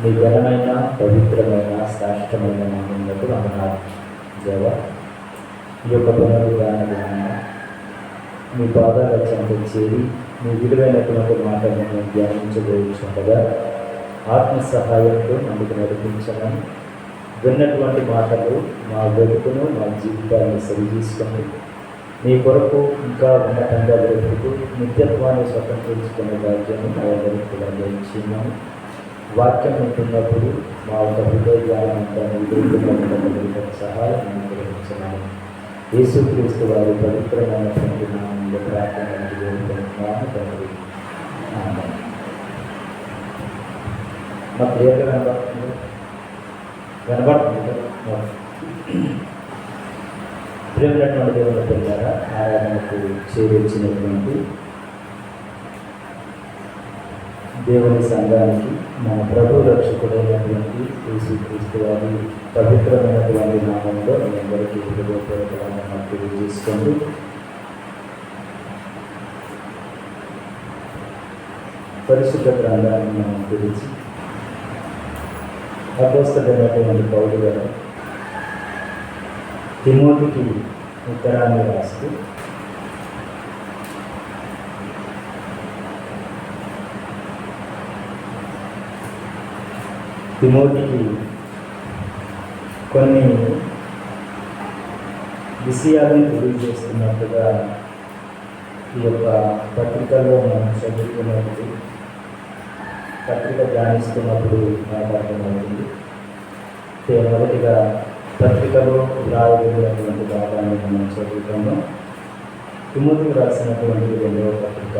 మీ ఘనమైన పవిత్రమైన శ్రేష్టమైన నామమునకు వందనాలు దేవా. ఈ యొక్క పునరుద్ధారణ దినాన మీ పాదాల చెంత చేరి మీ విలువైనటువంటి మాటలను మేము ధ్యానించబోచుండగా ఆత్మ సహాయంతో అందుకు నడిపించమని, విన్నటువంటి మాటలు మా బ్రతుకును మా జీవితాన్ని సరిచేసుకొని మీ కొరకు ఇంకా ఉన్నతంగా బ్రతుకు నిత్యత్వాన్ని స్వతంత్రించుకునే భాగ్యాన్ని మా అందరికీ కూడా దయచేయమని, వాక్యం ఉంటున్నప్పుడు మా యొక్క హృదయాలంతా సహాయం అనుగ్రహించమని యేసుక్రీస్తు వారి పవిత్రమైనటువంటి నామంలో ప్రార్థన వేడుకుంటున్నాము తండ్రి. మా క్లియర్గా కనబడుతుంది ప్రేమైనటువంటి దేవుని పిల్లల ఆరాధనకు చేరొచ్చినటువంటి దేవుని సంఘానికి మన ప్రభు రక్షకుడైనటువంటి యేసుక్రీస్తు వారి పవిత్రమైనటువంటి నామంలో మీ అందరికీ హృదయపూర్వకంగా తెలియజేసుకోండి. పరిశుద్ధ గ్రంథాన్ని మనం తెలిసి అపోస్తలుడైనటువంటి పౌలు గారు తిమోతికి ఉత్తరాన్ని రాస్తూ తిమోతికి కొన్ని విషయాలను తెలియజేస్తున్నట్టుగా ఈ యొక్క పత్రికల్లో మనం చదువుకున్నప్పుడు, పత్రిక ధ్యానిస్తున్నప్పుడు మనకు అర్థమవుతుంది. మొదటిగా పత్రికలో రాయబడినటువంటి భాగాన్ని మనం చదువుతాము. తిమోతికి రాసినటువంటి రెండవ పత్రిక,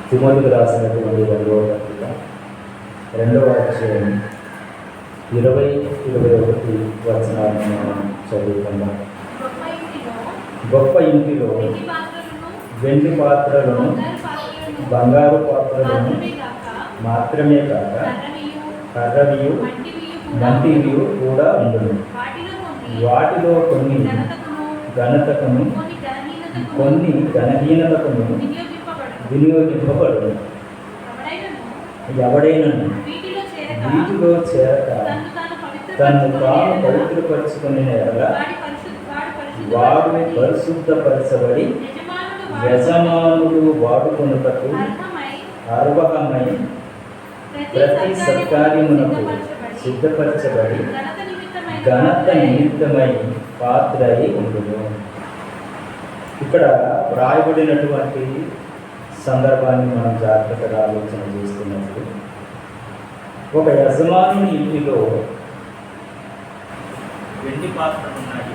తిమోతికి రాసినటువంటి రెండవ పత్రిక 2వ అధ్యాయం 20-21 వచనాలను మనం చదువుకుందాం. గొప్ప ఇంటిలో వెండి పాత్రలను బంగారు పాత్రలను మాత్రమే కాక కర్రవియు మంటివియు కూడా ఉండును. వాటిలో కొన్ని ఘనతకును కొన్ని ఘనహీనతకును వినియోగింపబడును. ఎవడైనను వీటిలో చేరక తను తాను పవిత్రపరుచుకునే ఎడల వాడు పరిశుద్ధపరచబడి యజమానుడు వాడుకొనుటకు అర్హమై ప్రతి సత్కార్యమునకు సిద్ధపరచబడి ఘనత నిమిత్తమై పాత్ర అయి ఉండును. ఇక్కడ వ్రాయబడినటువంటి సందర్భాన్ని మనం జాగ్రత్తగా ఆలోచన చేస్తున్నప్పుడు, ఒక యజమానుని ఇంటిలో వెండి పాత్రలు ఉన్నాయి.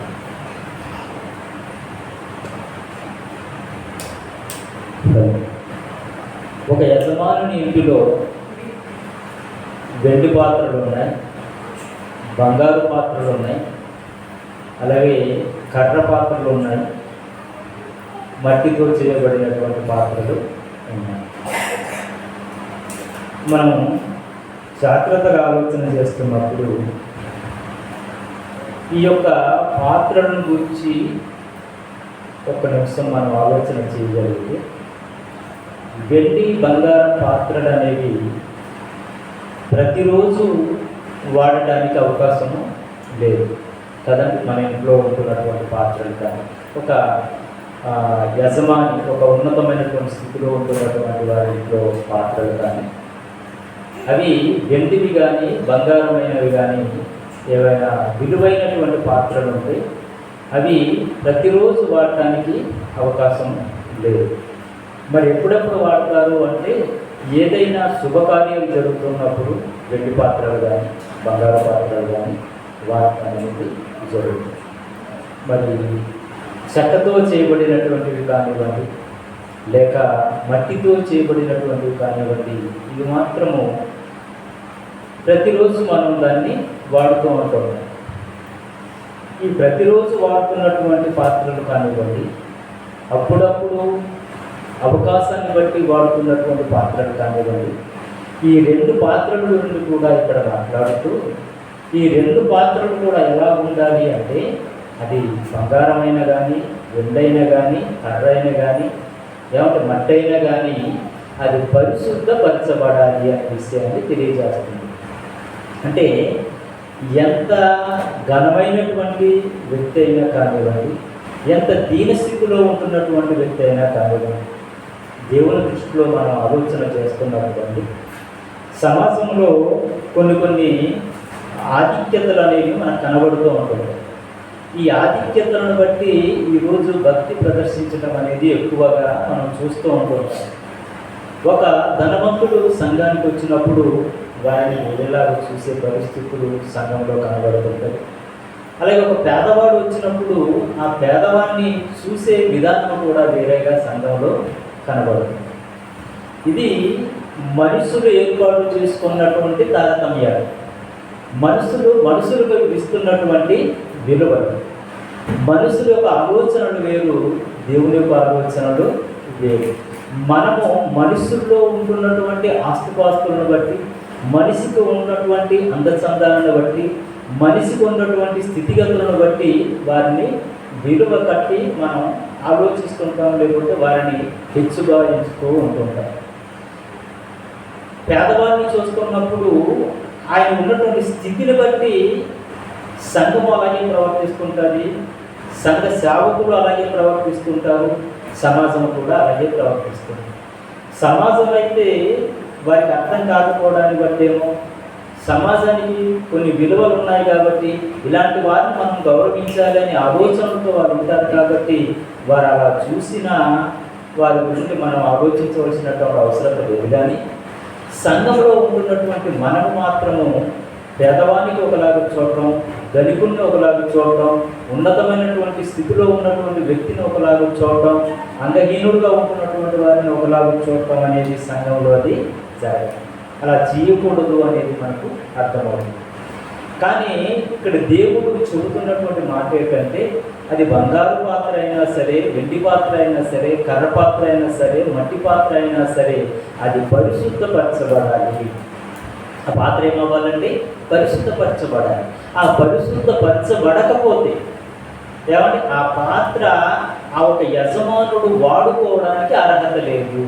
ఒక యజమానుని ఇంటిలో వెండి పాత్రలు ఉన్నాయి, బంగారు పాత్రలు ఉన్నాయి, అలాగే కర్ర పాత్రలు ఉన్నాయి, మట్టితో చేయబడినటువంటి పాత్రలు ఉన్నాయి. మనం జాగ్రత్తగా ఆలోచన చేస్తున్నప్పుడు ఈ యొక్క పాత్రలను గురించి ఒక నిమిషం మనం ఆలోచన చేయగలిగితే, వెండి బంగారం పాత్రలు అనేవి ప్రతిరోజు వాడటానికి అవకాశము లేదు కదండి. మన ఇంట్లో ఉంటున్నటువంటి పాత్రలు కానీ, ఒక యజమాని ఒక ఉన్నతమైనటువంటి స్థితిలో ఉంటున్నటువంటి వారి ఇంట్లో పాత్రలు కానీ, అవి వెండివి కానీ బంగారమైనవి కానీ ఏవైనా విలువైనటువంటి పాత్రలు ఉంటాయి. అవి ప్రతిరోజు వాడటానికి అవకాశం లేదు. మరి ఎప్పుడెప్పుడు వాడతారు అంటే, ఏదైనా శుభకార్యాలు జరుగుతున్నప్పుడు వెండి పాత్రలు కానీ బంగారు పాత్రలు కానీ వాడటం అనేది జరుగుతుంది. మరి చెక్కతో చేయబడినటువంటివి కానివ్వండి, లేక మట్టితో చేయబడినటువంటివి కానివ్వండి, ఇవి మాత్రము ప్రతిరోజు మనం దాన్ని వాడుతూ ఉంటాం. ఈ ప్రతిరోజు వాడుతున్నటువంటి పాత్రలు కానివ్వండి, అప్పుడప్పుడు అవకాశాన్ని బట్టి వాడుతున్నటువంటి పాత్రలు కానివ్వండి, ఈ రెండు పాత్రల గురించి కూడా ఇక్కడ మాట్లాడుతూ, ఈ రెండు పాత్రలు కూడా ఎలా ఉండాలి అంటే, అది బంగారమైనా కానీ, వెండైనా కానీ, కర్ర అయినా కానీ, ఏమంటే మట్టి అయినా కానీ, అది పరిశుద్ధపరచబడాలి అనే విషయాన్ని తెలియజేస్తుంది. అంటే ఎంత ఘనమైనటువంటి వ్యక్తి అయినా కానివ్వండి, ఎంత దీనస్థితిలో ఉంటున్నటువంటి వ్యక్తి అయినా కానివ్వండి, దేవుని దృష్టిలో మనం ఆలోచన చేస్తున్నటువంటి సమాజంలో కొన్ని ఆధిక్యతలు అనేవి మనకు కనబడుతూ ఉంటుంది. ఈ ఆధిక్యతలను బట్టి ఈరోజు భక్తి ప్రదర్శించడం అనేది ఎక్కువగా మనం చూస్తూ ఉంటుంటాం. ఒక ధనవంతుడు సంఘానికి వచ్చినప్పుడు వారిని వేరేలాగా చూసే పరిస్థితులు సంఘంలో కనబడుతుంటాయి. అలాగే ఒక పేదవాడు వచ్చినప్పుడు ఆ పేదవాడిని చూసే విధానం కూడా వేరేగా సంఘంలో కనబడుతుంది. ఇది మనుషులు ఏర్పాటు చేసుకున్నటువంటి తారతమ్యాలు, మనుషులకు ఇస్తున్నటువంటి విలువలు. మనుషుల యొక్క ఆలోచనలు వేరు, దేవుని యొక్క ఆలోచనలు వేరు. మనము మనుషుల్లో ఉంటున్నటువంటి ఆస్తిపాస్తులను బట్టి, మనిషికి ఉన్నటువంటి అందచందాలను బట్టి, మనిషికి ఉన్నటువంటి స్థితిగతులను బట్టి వారిని విలువ కట్టి మనం ఆలోచిస్తుంటాం, లేకపోతే వారిని హెచ్చుగా ఎంచుతూ ఉంటుంటాం. పేదవారిని చూస్తున్నప్పుడు ఆయన ఉన్నటువంటి స్థితిని బట్టి సంఘం అలాగే ప్రవర్తిస్తుంటుంది, సంఘ సేవకులు అలాగే ప్రవర్తిస్తుంటారు, సమాజం కూడా అలాగే ప్రవర్తిస్తుంది. సమాజం అయితే వారికి అర్థం కాకపోవడాన్ని బట్టేమో, సమాజానికి కొన్ని విలువలు ఉన్నాయి కాబట్టి ఇలాంటి వారిని మనం గౌరవించాలి అనే ఆలోచనలతో వారు ఉంటారు కాబట్టి వారు అలా చూసిన వారి గురించి మనం ఆలోచించవలసినటువంటి అవసరం లేదు. కానీ సంఘంలో ఉంటున్నటువంటి మనము మాత్రము పేదవానికి ఒకలాగా చూడటం, ధనికుడిని ఒకలాగా చూడటం, ఉన్నతమైనటువంటి స్థితిలో ఉన్నటువంటి వ్యక్తిని ఒకలాగా చూడటం, అంగహీనుడుగా ఉంటున్నటువంటి వారిని ఒకలాగా చూడటం అనేది సంఘంలో అది జరగదు. అలా చేయకూడదు అనేది మనకు అర్థమవుతుంది. కానీ ఇక్కడ దేవుడు చెబుతున్నటువంటి మాట ఏంటంటే, అది బంగారు పాత్ర అయినా సరే, వెండి పాత్ర అయినా సరే, కర్ర పాత్ర అయినా సరే, మట్టి పాత్ర అయినా సరే, అది పరిశుద్ధపరచబడాలి. ఆ పాత్ర ఏమవ్వాలండి? పరిశుద్ధపరచబడాలి. ఆ పరిశుద్ధపరచబడకపోతే ఏమంటే ఆ పాత్ర ఆ ఒక యజమానుడు వాడుకోవడానికి అర్హత లేదు.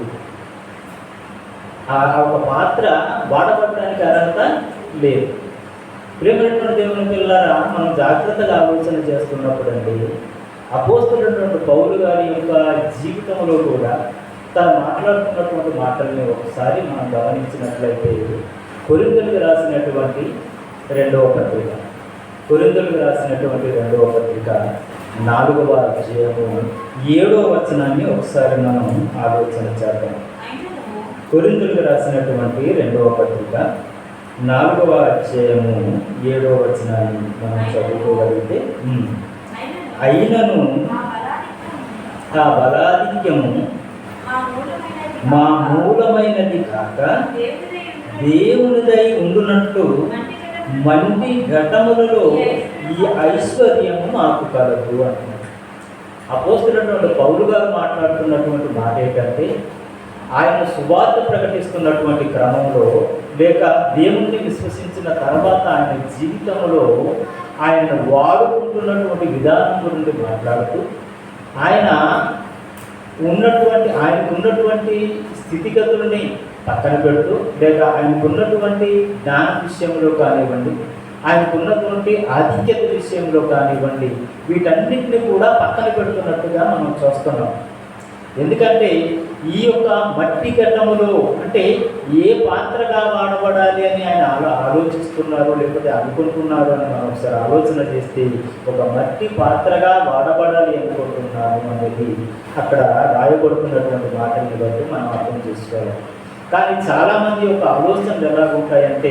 ఆ ఒక పాత్ర వాడబడడానికి అర్హత లేదు. ప్రియమైనటువంటి దేవుని పిల్లలారా, మనం జాగ్రత్తగా ఆలోచన చేస్తున్నప్పుడు అండి, అపోస్తలుడైనటువంటి పౌలు గారి యొక్క జీవితంలో కూడా తను మాట్లాడుతున్నటువంటి మాటల్ని ఒకసారి మనం గమనించినట్లయితే, కొరింథీయులకు రాసినటువంటి రెండవ పత్రిక 4వ అధ్యాయము 7వ వచనాన్ని ఒకసారి మనం ఆలోచన చేద్దాం. కొరింథీయులకు రాసినటువంటి 2వ పత్రిక 4వ అధ్యాయము 7వ వచనాన్ని మనం చదువుకోగలిగితే, అయినను ఆ బలాధిక్యము మా మూలమైనది కాక దేవునిదై ఉండునట్లు మంటి ఘటములలో ఈ ఐశ్వర్యము మాకు కలదు అంటున్నారు. అపోస్తలుడైనటువంటి పౌలు గారు మాట్లాడుతున్నటువంటి మాట ఏంటంటే, ఆయన సువార్త ప్రకటిస్తున్నటువంటి క్రమంలో, లేక దేవుణ్ణి విశ్వసించిన తర్వాత ఆయన జీవితంలో ఆయన వాడుకుంటున్నటువంటి విధానం గురించి మాట్లాడుతూ, ఆయనకున్నటువంటి స్థితిగతుల్ని పక్కన పెడుతూ, లేక ఆయనకున్నటువంటి జ్ఞాన విషయంలో కానివ్వండి, ఆయనకున్నటువంటి ఆధిక్యత విషయంలో కానివ్వండి, వీటన్నిటిని కూడా పక్కన పెడుతున్నట్టుగా మనం చూస్తున్నాం. ఎందుకంటే ఈ యొక్క మట్టి ఘట్టములో అంటే ఏ పాత్రగా వాడబడాలి అని ఆయన ఆలోచిస్తున్నారు, లేకపోతే అనుకుంటున్నారు అని మనం ఒకసారి ఆలోచన చేస్తే, ఒక మట్టి పాత్రగా వాడబడాలి అనుకుంటున్నారు అనేది అక్కడ రాయబడుతున్నటువంటి మాటని బట్టి మనం అర్థం చేసుకోవాలి. కానీ చాలామంది యొక్క ఆలోచనలు ఎలా ఉంటాయంటే,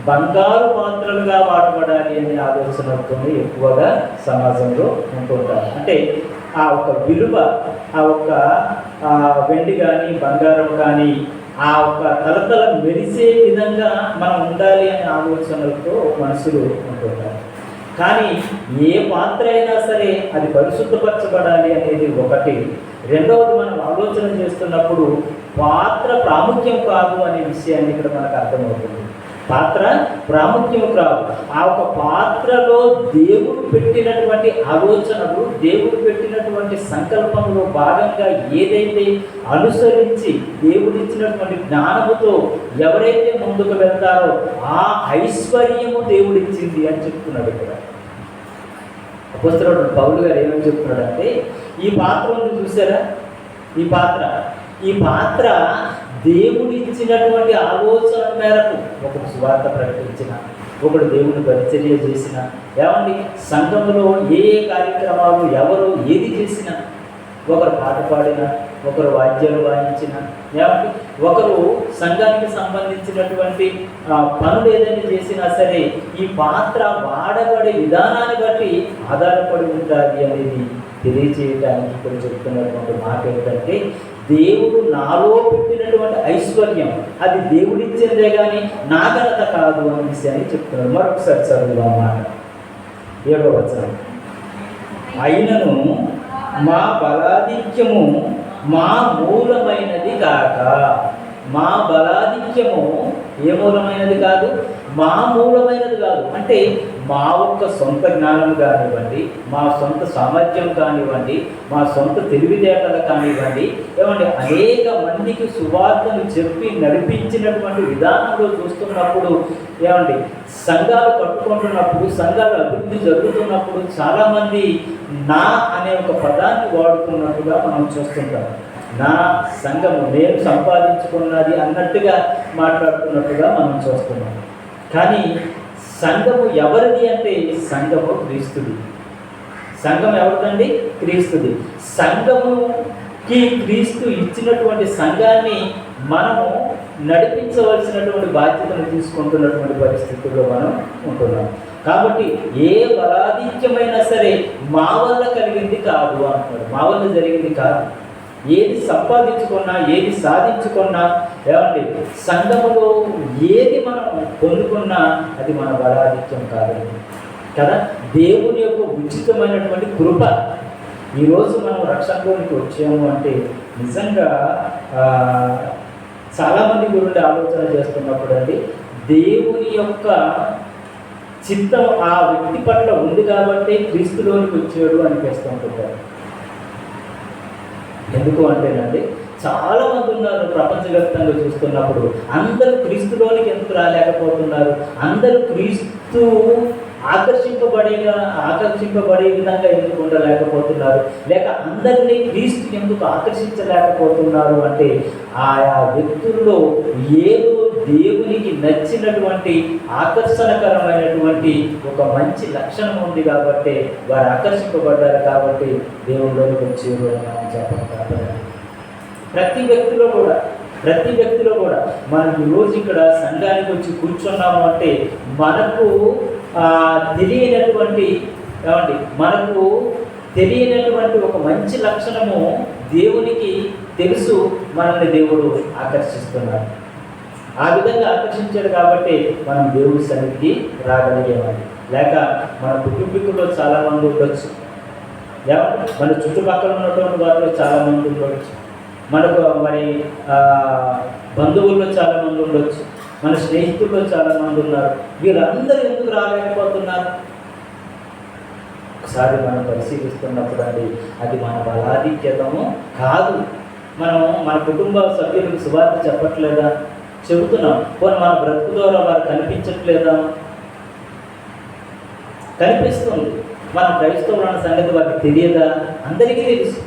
బంగారు పాత్రలుగా వాడబడాలి అనే ఆలోచనలతో ఎక్కువగా సమాజంలో ఉంటుంటారు. అంటే ఆ ఒక విలువ, ఆ ఒక వెండి కానీ బంగారం కానీ ఆ ఒక తలతల మెరిసే విధంగా మనం ఉండాలి అనే ఆలోచనలతో మనుషులు ఉంటుంటారు. కానీ ఏ పాత్ర అయినా సరే అది పరిశుద్ధపరచబడాలి అనేది ఒకటి. రెండవది, మనం ఆలోచన చేస్తున్నప్పుడు పాత్ర ప్రాముఖ్యం కాదు అనే విషయాన్ని ఇక్కడ మనకు అర్థమవుతుంది. పాత్ర ప్రాముఖ్యం కాదు. ఆ ఒక పాత్రలో దేవుడు పెట్టినటువంటి ఆలోచనలు, దేవుడు పెట్టినటువంటి సంకల్పంలో భాగంగా ఏదైతే అనుసరించి దేవుడిచ్చినటువంటి జ్ఞానముతో ఎవరైతే ముందుకు వెళ్తారో ఆ ఐశ్వర్యము దేవుడిచ్చింది అని చెప్తున్నాడు ఇక్కడ. అపోస్తలుడు పౌలు గారు ఏమని చెప్తున్నాడంటే, ఈ పాత్ర ఉంది చూసారా, ఈ పాత్ర దేవుడిచ్చినటువంటి ఆలోచన మేరకు ఒకడు సువార్త ప్రకటించిన, ఒకడు దేవుని పరిచర్య చేసిన, ఏమండి సంఘంలో ఏ కార్యక్రమాలు ఎవరు ఏది చేసినా, ఒకరు పాట పాడిన, ఒకరు వాద్యాలు వాయించిన, ఏమండి ఒకరు సంఘానికి సంబంధించినటువంటి పనులు ఏదైనా చేసినా సరే ఈ పాత్ర వాడబడే విధానాన్ని బట్టి ఆధారపడి ఉంటుంది అనేది తెలియచేయడానికి ఇక్కడ చెప్తున్నటువంటి మాట ఏంటంటే, దేవుడు నాలో పెట్టినటువంటి ఐశ్వర్యం అది దేవుడిచ్చిందే కానీ నా ఘనత కాదు అనే విషయాన్ని చెప్తున్నాడు. మరొకసారి చదువు ఆ మాట 7వ వచనం. అయినను మా బలాధిక్యము మా మూలమైనది కాక, మా బలాధిక్యము ఏ మూలమైనది కాదు, మా మూలమైనది కాదు. అంటే మా ఒక్క సొంత జ్ఞానం కానివ్వండి, మా సొంత సామర్థ్యం కానివ్వండి, మా సొంత తెలివితేటలు కానివ్వండి, ఏమంటే అనేక మందికి సువార్తను చెప్పి నడిపించినటువంటి విధానంలో చూస్తున్నప్పుడు, ఏమండి సంఘాలు కట్టుకుంటున్నప్పుడు, సంఘాలు అభివృద్ధి జరుగుతున్నప్పుడు చాలామంది నా అనే ఒక పదాన్ని వాడుతున్నట్టుగా మనం చూస్తుంటాం. నా సంఘము నేను సంపాదించుకున్నది అన్నట్టుగా మాట్లాడుతున్నట్టుగా మనం చూస్తున్నాం. కానీ సంఘము ఎవరిది అంటే సంఘము క్రీస్తుది. సంఘం ఎవరిదండి? క్రీస్తుది. సంఘముకి క్రీస్తు ఇచ్చినటువంటి సంఘాన్ని మనము నడిపించవలసినటువంటి బాధ్యతను తీసుకుంటున్నటువంటి పరిస్థితుల్లో మనం ఉంటున్నాం. కాబట్టి ఏ బలాధిక్యమైనా సరే మా వల్ల కలిగింది కాదు అంటున్నాడు. మా వల్ల జరిగింది కాదు. ఏది సంపాదించుకున్నా, ఏది సాధించుకున్నా, ఏమండి సంఘములో ఏది మనం పొందుకున్నా అది మన బలాధిక్యం కాదండి కదా. దేవుని యొక్క ఉచితమైనటువంటి కృప. ఈరోజు మనం రక్షణలోనికి వచ్చాము అంటే నిజంగా చాలామంది గురించి ఆలోచన చేస్తున్నప్పుడు అండి, దేవుని యొక్క చిత్తం ఆ వ్యక్తి పట్ల ఉంది కాబట్టి క్రీస్తులోనికి వచ్చాడు అనిపిస్తుంటారు. ఎందుకు అంటేనండి, చాలామంది ఉన్నారు ప్రపంచవ్యాప్తంగా చూస్తున్నప్పుడు, అందరూ క్రీస్తులోనికి ఎందుకు రాలేకపోతున్నారు? అందరూ క్రీస్తు ఆకర్షింపబడే విధంగా ఎందుకు ఉండలేకపోతున్నారు? లేక అందరినీ క్రీస్తు ఎందుకు ఆకర్షించలేకపోతున్నారు అంటే ఆయా వ్యక్తుల్లో ఏదో దేవునికి నచ్చినటువంటి ఆకర్షణకరమైనటువంటి ఒక మంచి లక్షణం ఉంది కాబట్టి వారు ఆకర్షింపబడ్డారు కాబట్టి దేవుళ్ళలోకి వచ్చేవారు అని మనం చెప్పాలి. ప్రతి వ్యక్తిలో కూడా మనం ఈరోజు ఇక్కడ సంఘానికి వచ్చి కూర్చున్నాము అంటే మనకు తెలియనటువంటి ఒక మంచి లక్షణము దేవునికి తెలుసు. మనల్ని దేవుడు ఆకర్షిస్తున్నాడు. ఆ విధంగా ఆకర్షించాడు కాబట్టి మనం దేవుడి సన్నిధికి రాగలిగేవాడి. లేక మన కుటుంబీకుల్లో చాలామంది ఉండొచ్చు, మన చుట్టుపక్కల ఉన్నటువంటి వారిలో చాలామంది ఉండొచ్చు, మనకు మరి బంధువుల్లో చాలామంది ఉండొచ్చు, మన స్నేహితుల్లో చాలామంది ఉన్నారు. వీళ్ళందరూ ఎందుకు రాలేకపోతున్నారు? ఒకసారి మనం పరిశీలిస్తున్నప్పుడు అండి అది మన బలాధిక్యతము కాదు. మనం మన కుటుంబ సభ్యులకు సువార్త చెప్పట్లేదా? చెబుతున్నాం. పోనీ మన బ్రతుకు ద్వారా వారు కనిపించట్లేదా? కనిపిస్తుంది. మన క్రైస్తవులు అన్న సంగతి వారికి తెలియదా? అందరికీ తెలుసు.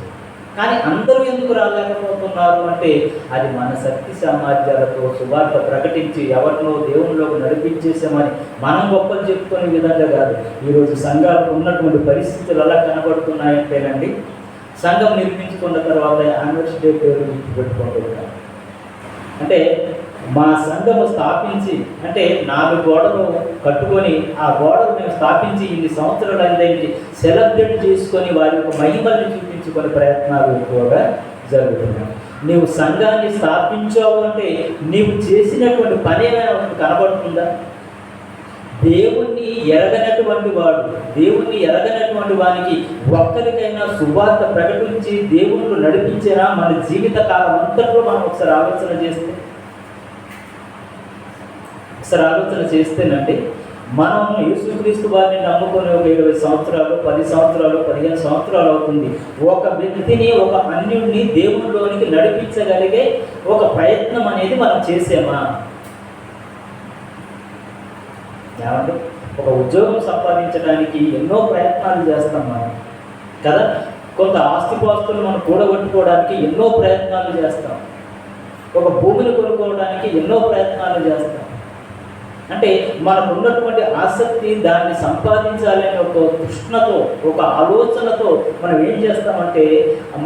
కానీ అందరూ ఎందుకు రాలేకపోతున్నారు అంటే అది మన శక్తి సామర్థ్యాలతో సువార్త ప్రకటించి ఎవరినో దేవునిలోకి నడిపించేసామని మనం గొప్పలు చెప్పుకునే విధంగా కాదు. ఈరోజు సంఘాలకు ఉన్నటువంటి పరిస్థితులు ఎలా కనబడుతున్నాయంటేనండి, సంఘం నిర్మించుకున్న తర్వాత యానివర్సరీ డే పేరు పెట్టుకుంటున్నారు. అంటే మా సంఘము స్థాపించి అంటే 4 గోడలు కట్టుకొని ఆ గోడలు మేము స్థాపించి ఇన్ని సంవత్సరాలు అయింది సెలబ్రేట్ చేసుకొని వారి యొక్క మహిమల్ని చూపించుకునే ప్రయత్నాలు ఎక్కువగా జరుగుతున్నాయి. నీవు సంఘాన్ని స్థాపించావు అంటే నీవు చేసినటువంటి పని ఏమైనా కనబడుతుందా? దేవుణ్ణి ఎరగనటువంటి వానికి ఒక్కరికైనా సువార్త ప్రకటించి దేవుళ్ళు నడిపించేనా మన జీవిత కాలం అంతట్లో మనం ఒకసారి ఆలోచన చేస్తే ఒకసారి ఆలోచన చేస్తేనండి, మనం యేసుక్రీస్తు వారిని నమ్ముకొని ఒక 20 సంవత్సరాలు, 10 సంవత్సరాలు, 15 సంవత్సరాలు అవుతుంది. ఒక వ్యక్తిని, ఒక అన్యుడిని దేవునిలోనికి నడిపించగలిగే ఒక ప్రయత్నం అనేది మనం చేసామా? ఏమంటే ఒక ఉద్యోగం సంపాదించడానికి ఎన్నో ప్రయత్నాలు చేస్తాం మనం కదా. కొంత ఆస్తిపాస్తులు మనం కూడగొట్టుకోవడానికి ఎన్నో ప్రయత్నాలు చేస్తాం. ఒక భూమిని కొనుక్కోవడానికి ఎన్నో ప్రయత్నాలు చేస్తాం. అంటే మనకు ఉన్నటువంటి ఆసక్తి, దాన్ని సంపాదించాలనే ఒక తృష్ణతో, ఒక ఆలోచనతో మనం ఏం చేస్తామంటే,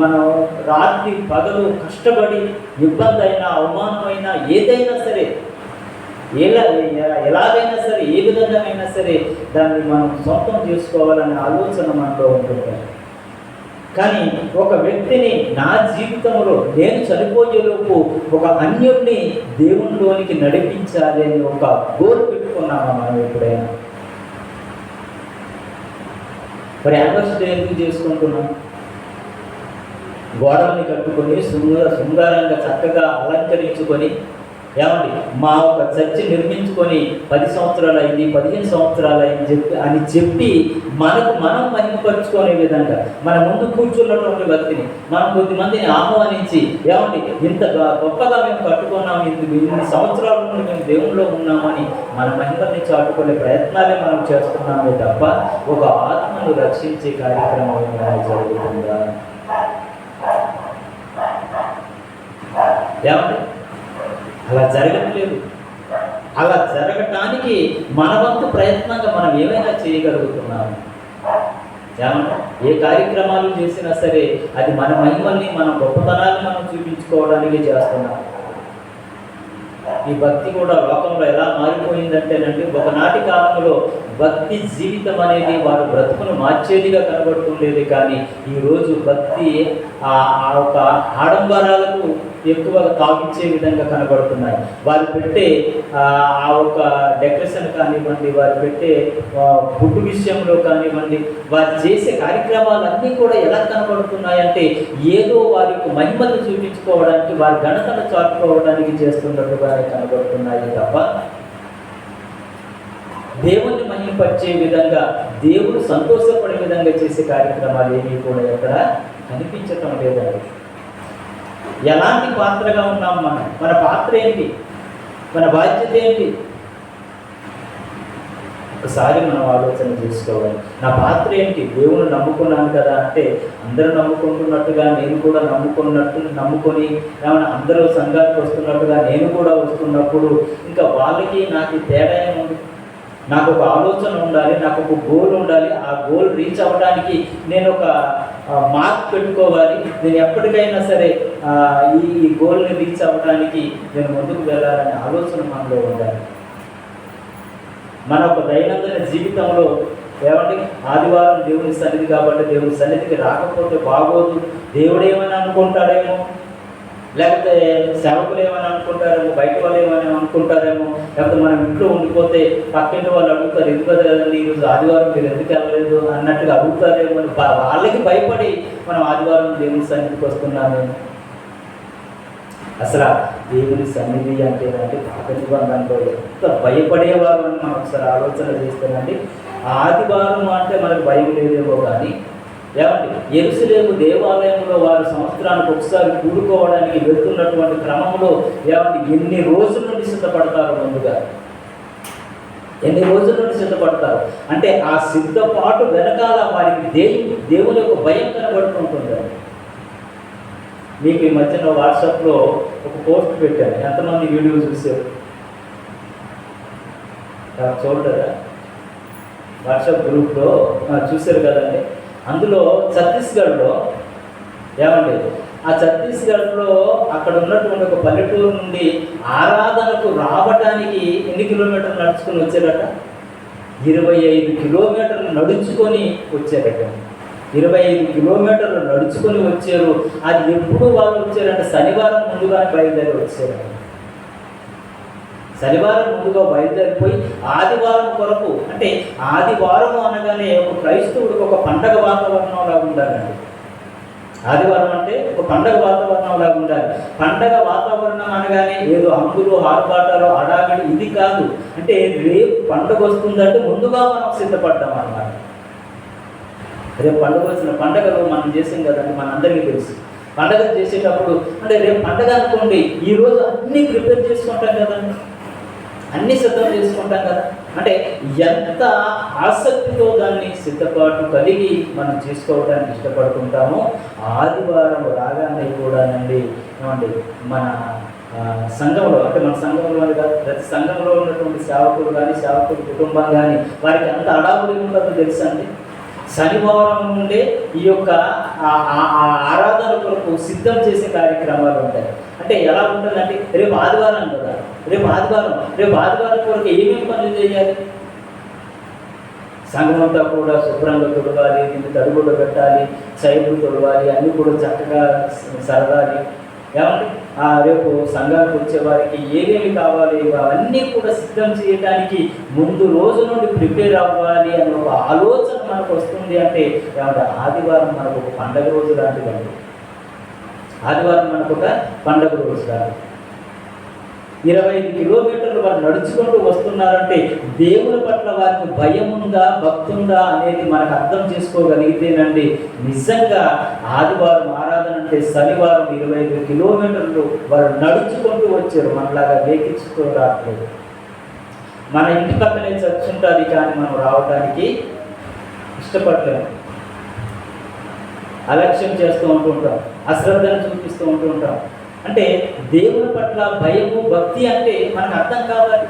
మనం రాత్రి పగలు కష్టపడి ఇబ్బంది అయినా, అవమానమైనా, ఏదైనా సరే, ఎలాగైనా సరే, ఏ విధంగా అయినా సరే దాన్ని మనం సొంతం చేసుకోవాలనే ఆలోచన మనలో ఉంటుంది. కానీ ఒక వ్యక్తిని నా జీవితంలో నేను చనిపోయేలోపు ఒక అన్యుడిని దేవునిలోనికి నడిపించాలి అని ఒక గోల్ పెట్టుకున్నామా మనం ఎప్పుడైనా? మరి యానివర్సరీ ఎందుకు చేసుకుంటున్నాం? గోడల్ని కట్టుకొని శృంగారంగా చక్కగా అలంకరించుకొని, ఏమండి మా ఒక చర్చి నిర్మించుకొని 10 సంవత్సరాలు అయింది, 15 సంవత్సరాలు అయింది అని చెప్పి మనకు మనం మహిమపరుచుకునే విధంగా మన ముందు కూర్చున్నటువంటి వ్యక్తిని మనం కొద్దిమందిని ఆహ్వానించి, ఏమండి ఇంత గొప్పగా మేము కట్టుకున్నాము, ఇన్ని సంవత్సరాల నుండి మేము దేవునిలో ఉన్నామని మన మహిమని చాటుకునే ప్రయత్నాలే మనం చేస్తున్నామే తప్ప ఒక ఆత్మను రక్షించే కార్యక్రమం ఏమైనా జరుగుతుందా? ఏమండి అలా జరగట్లేదు. అలా జరగటానికి మన వంతు ప్రయత్నంగా మనం ఏమైనా చేయగలుగుతున్నాము? ఏమన్నా ఏ కార్యక్రమాలు చేసినా సరే అది మన మహిమల్ని, మన గొప్పతనాన్ని మనం చూపించుకోవడానికి చేస్తున్నాం. ఈ భక్తి కూడా లోకంలో ఎలా మారిపోయిందంటేనండి, ఒకనాటి కాలంలో భక్తి జీవితం అనేది వారు బ్రతుకును మార్చేదిగా కనబడుతుండేది. కానీ ఈరోజు భక్తి ఆ ఒక ఆడంబరాలకు ఎక్కువగా తాగించే విధంగా కనబడుతున్నాయి. వారు పెట్టే ఆ ఒక డెకరేషన్ కానివ్వండి, వారు పెట్టే ఫుడ్ విషయంలో కానివ్వండి, వారు చేసే కార్యక్రమాలన్నీ కూడా ఎలా కనబడుతున్నాయంటే ఏదో వారి యొక్క మహిమను చూపించుకోవడానికి, వారి ఘనతను చాటుకోవడానికి చేస్తున్నట్టుగా కనబడుతున్నాయి తప్ప దేవుణ్ణి మహిమపరిచే విధంగా, దేవుడు సంతోషపడే విధంగా చేసే కార్యక్రమాలు ఏమీ కూడా ఎక్కడ కనిపించటం లేదండి. ఎలాంటి పాత్రగా ఉన్నాం మనం? మన పాత్ర ఏంటి? మన బాధ్యత ఏంటి? ఒకసారి మనం ఆలోచన చేసుకోవాలి. నా పాత్ర ఏంటి? దేవుని నమ్ముకున్నాను కదా అంటే అందరూ నమ్ముకుంటున్నట్టుగా నేను కూడా నమ్ముకొని ఏమైనా అందరూ సంఘానికి వస్తున్నట్టుగా నేను కూడా వస్తున్నప్పుడు ఇంకా వాళ్ళకి నాకు తేడా ఏముంది? నాకు ఒక ఆలోచన ఉండాలి, నాకు ఒక గోల్ ఉండాలి. ఆ గోల్ రీచ్ అవ్వడానికి నేను ఒక మార్క్ పెట్టుకోవాలి. నేను ఎప్పటికైనా సరే ఈ గోల్ని రీచ్ అవ్వడానికి నేను ముందుకు వెళ్ళాలనే ఆలోచన మనలో ఉండాలి. మన ఒక దైనందిన జీవితంలో ఏమంటే ఆదివారం దేవుని సన్నిధి కాబట్టి దేవుని సన్నిధికి రాకపోతే బాగోదు, దేవుడు ఏమని అనుకుంటాడేమో, లేకపోతే సేవకులు ఏమని అనుకుంటారేమో, బయట వాళ్ళు ఏమని అనుకుంటారేమో, లేకపోతే మనం ఇంట్లో ఉండిపోతే పక్కింటి వాళ్ళు అడుగుతారు, ఎందుకు కదండి ఈరోజు ఆదివారం మీరు ఎందుకు వెళ్ళలేదు అన్నట్టుగా అడుగుతారేమో. వాళ్ళకి భయపడి మనం ఆదివారం దేవుని సన్నిధికి వస్తున్నామేమో. అసలు దేవుని సన్నిధి అంటే పాత నిబంధనలో ఎంత భయపడేవారు అని మనం ఒకసారి ఆలోచన చేస్తానండి. ఆదివారం అంటే మనకు భయం లేదేమో, కానీ ఏమంటే యెరూషలేము దేవాలయంలో వారు సంవత్సరానికి ఒకసారి కూడుకోవడానికి వెళ్తున్నటువంటి క్రమంలో ఏమంటే ఎన్ని రోజుల నుండి సిద్ధపడతారు? ముందుగా ఎన్ని రోజుల నుండి సిద్ధపడతారు అంటే ఆ సిద్ధపాటు వెనకాల వారికి దేవుని యొక్క భయం కనబడుతుంటుంది. మీకు ఈ మధ్యన వాట్సాప్లో ఒక పోస్ట్ పెట్టాను, ఎంతమంది వీడియో చూసారు? చూడలేదా? వాట్సాప్ గ్రూప్లో చూశారు కదండి. అందులో ఛత్తీస్గఢ్లో ఏమండి, ఆ ఛత్తీస్గఢ్లో అక్కడ ఉన్నటువంటి ఒక పల్లెటూరు నుండి ఆరాధనకు రావడానికి ఎన్ని కిలోమీటర్లు నడుచుకొని వచ్చారట? 25 కిలోమీటర్లు నడుచుకొని వచ్చారట. 25 కిలోమీటర్లు నడుచుకొని వచ్చారు. అది ఎప్పుడు వాళ్ళు వచ్చారంటే శనివారం ముందుగానే బయలుదేరి వచ్చారు. శనివారం ముందుగా బయలుదేరిపోయి ఆదివారం కొరకు, అంటే ఆదివారం అనగానే ఒక క్రైస్తవుడికి ఒక పండగ వాతావరణంలాగా ఉండాలండి. ఆదివారం అంటే ఒక పండగ వాతావరణంలాగా ఉండాలి. పండగ వాతావరణం అనగానే ఏదో హంగులు ఆర్పాటాలు అడావిడి ఇది కాదు. కాదు, అంటే రేపు పండుగ వస్తుందంటే ముందుగా మనం సిద్ధపడ్డాం అన్నమాట. రేపు పండుగ వచ్చిన పండుగలో మనం చేసాం కదండి, మనందరికీ తెలుసు. పండుగ చేసేటప్పుడు అంటే రేపు పండుగ అనుకోండి, ఈరోజు అన్నీ ప్రిపేర్ చేసుకుంటాం కదండి, అన్నీ సిద్ధం చేసుకుంటాం కదా. అంటే ఎంత ఆసక్తితో దాన్ని సిద్ధపాటు కలిగి మనం చేసుకోవడానికి ఇష్టపడుతుంటామో, ఆదివారం రాగానే కూడానండి ఏమండి మన సంఘంలో, అంటే మన సంఘంలో కాదు, ప్రతి సంఘంలో ఉన్నటువంటి సేవకులు కానీ సేవకుల కుటుంబం కానీ వారికి ఎంత అడావుడి ఉంటుందో తెలుసా అండి. శనివారం నుండే ఈ యొక్క ఆరాధన కొరకు సిద్ధం చేసే కార్యక్రమాలు ఉంటాయి. అంటే ఎలా ఉంటుందంటే రేపు ఆదివారం కదా, రేపు ఆదివారం కొరకు ఏమేమి పనులు చేయాలి? సంఘమంతా కూడా శుభ్రంగా తొడవాలి, దీన్ని తడుగుడు పెట్టాలి, సైడ్లు తొడవాలి, అన్నీ కూడా చక్కగా సరదాలి. ఏమంటే రేపు సంఘానికి వచ్చే వారికి ఏమేమి కావాలి అవన్నీ కూడా సిద్ధం చేయడానికి ముందు రోజు నుండి ప్రిపేర్ అవ్వాలి అనే ఒక ఆలోచన మనకు వస్తుంది. అంటే ఏమంటే ఆదివారం మనకు ఒక పండగ రోజు లాంటిదండి. ఆదివారం మనకు ఒక పండగ రోజు లాంటి. 25 కిలోమీటర్లు వారు నడుచుకుంటూ వస్తున్నారంటే దేవుని పట్ల వారికి భయం ఉందా, భక్తి ఉందా అనేది మనకు అర్థం చేసుకోగలిగితేనండి నిజంగా ఆదివారం ఆరాధన అంటే శనివారం 25 కిలోమీటర్లు వారు నడుచుకుంటూ వచ్చారు. మనలాగా వేకించుతూ రావట్లేదు. మన ఇంటి పక్కనే చర్చ్ ఉంటుంది, కానీ మనం రావడానికి ఇష్టపడలేము. అలక్ష్యం చేస్తూ ఉంటుంటాం, అశ్రద్ధను చూపిస్తూ ఉంటుంటాం. అంటే దేవుని పట్ల భయము, భక్తి అంటే మనకు అర్థం కావాలి.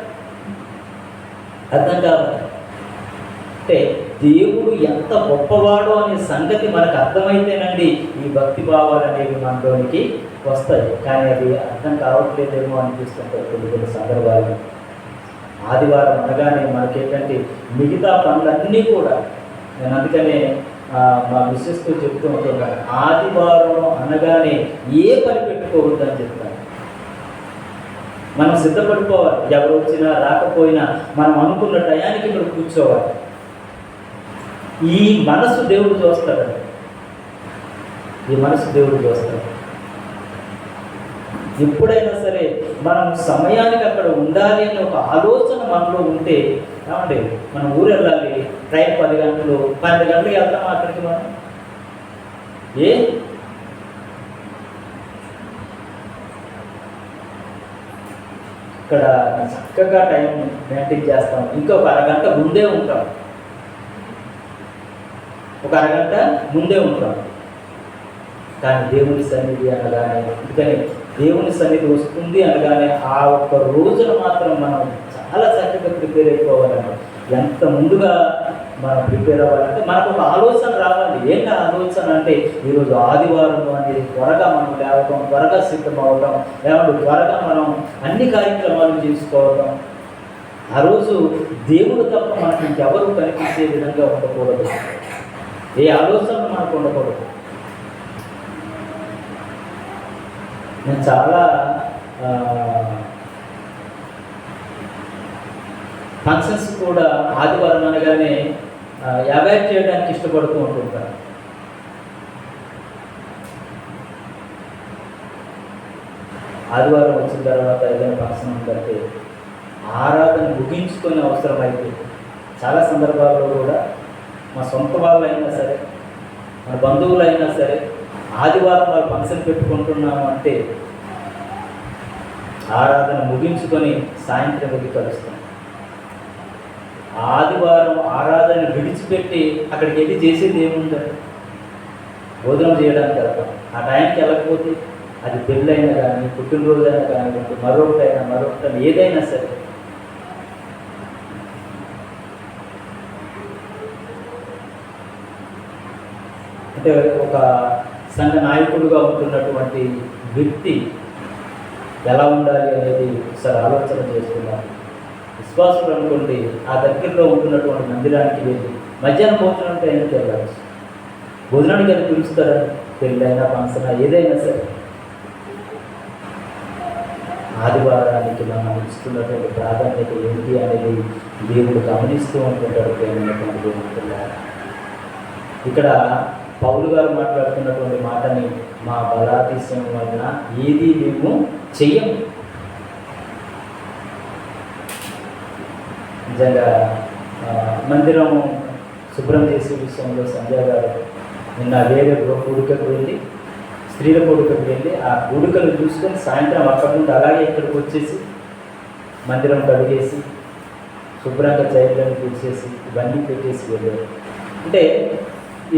అంటే దేవుడు ఎంత గొప్పవాడో అనే సంగతి మనకు అర్థమైతేనండి ఈ భక్తి భావాలు అనేవి మనలోనికి వస్తాయి. కానీ అది అర్థం కావట్లేదేమో అనిపిస్తుంటారు కొన్ని సందర్భాలు. ఆదివారం అనగానే మనకేంటంటే మిగతా పనులన్నీ కూడా, నేను అందుకనే మా మిస్సెస్తో చెప్తూ ఉంటున్నాను, ఆదివారం అనగానే ఏ పని పెట్టుకోవద్దని చెప్తాను. మనం సిద్ధపడిపోవాలి. ఎవరు వచ్చినా రాకపోయినా మనం అనుకున్న టయానికి మీరు కూర్చోవాలి. ఈ మనసు దేవుడు చూస్తాడండి, ఈ మనసు దేవుడు చూస్తాడు. ఎప్పుడైనా సరే మనం సమయానికి అక్కడ ఉండాలి అనే ఒక ఆలోచన మనలో ఉంటే, ఏమంటే మనం ఊరు వెళ్ళాలి, ట్రైన్ 10 గంటలు 12 గంటలకు వెళ్తాం అక్కడికి. మనం ఇక్కడ చక్కగా టైం మెయింటైన్ చేస్తాం. ఇంకా ఒక అరగంట ముందే ఉంటాం, కానీ దేవుని సన్నిధి అనగానే, అందుకని దేవుని సన్నిధి వస్తుంది అనగానే ఆ ఒక్క రోజున మాత్రం మనం చాలా చక్కగా ప్రిపేర్ అయిపోవాలన్నమాట. ఎంత ముందుగా మనం ప్రిపేర్ అవ్వాలంటే మనకు ఒక ఆలోచన రావాలి. ఏంటి ఆలోచన అంటే ఈరోజు ఆదివారం అనేది త్వరగా మనం లేవటం, త్వరగా సిద్ధం అవ్వటం, లేకపోతే త్వరగా మనం అన్ని కార్యక్రమాలు చేసుకోవటం. ఆ రోజు దేవుడు తప్ప మనకి ఇంకెవరు కనిపించే విధంగా ఉండకూడదు, ఏ ఆలోచన మనకు ఉండకూడదు. నేను చాలా ఫంక్షన్స్ కూడా ఆదివారం అనగానే అవాయిడ్ చేయడానికి ఇష్టపడుతూ ఉంటుంటాను. ఆదివారం వచ్చిన తర్వాత ఏదైనా ఫంక్షన్ ఉందంటే ఆరాధన ముగించుకొని అవసరమైతే చాలా సందర్భాల్లో కూడా మా సొంత వాళ్ళైనా సరే, మన బంధువులైనా సరే, ఆదివారం వాళ్ళు ఫంక్షన్ పెట్టుకుంటున్నాము అంటే ఆరాధన ముగించుకొని సాయంత్రం వెళ్ళి కలుస్తాం. ఆదివారం ఆరాధన విడిచిపెట్టి అక్కడికి వెళ్ళి చేసేది ఏముందండి? భోజనం చేయడానికి వెళ్తాం. ఆ టైంకి వెళ్ళకపోతే అది పెళ్ళైనా కానీ, పుట్టినరోజైనా కానివ్వండి, మరొకటైనా ఏదైనా సరే, అంటే ఒక సంఘ నాయకుడుగా ఉంటున్నటువంటి వ్యక్తి ఎలా ఉండాలి అనేది ఒకసారి ఆలోచన చేసుకున్నాను. విశ్వాసులు అనుకోండి, ఆ దగ్గరలో ఉంటున్నటువంటి మందిరానికి వెళ్ళి మధ్యాహ్నం భోజనం టైంకి వెళ్ళాలి. భోజనానికి అది పిలుస్తారా? పెళ్ళైనా ఫంక్షన్ ఏదైనా సరే, ఆదివారానికి మనం ఇస్తున్నటువంటి ప్రాధాన్యత ఏంటి అనేది దేవుడు గమనిస్తూ ఉంటుంటారు. ఇక్కడ పౌలు గారు మాట్లాడుతున్నటువంటి మాటని, మా బలాతిశయం వలన ఏది మేము చెయ్యము. నిజంగా మందిరం శుభ్రం చేసే విషయంలో సంజయ్ గారు నిన్న వేరే కూడికకు వెళ్ళి, స్త్రీల కూడికకు వెళ్ళి ఆ కూడికలు చూసుకొని సాయంత్రం అక్కడి నుండి అలాగే ఇక్కడికి వచ్చేసి మందిరం కడిగేసి శుభ్రంగా చైర్లను తీసేసి ఇవన్నీ పెట్టేసి వెళ్ళారు. అంటే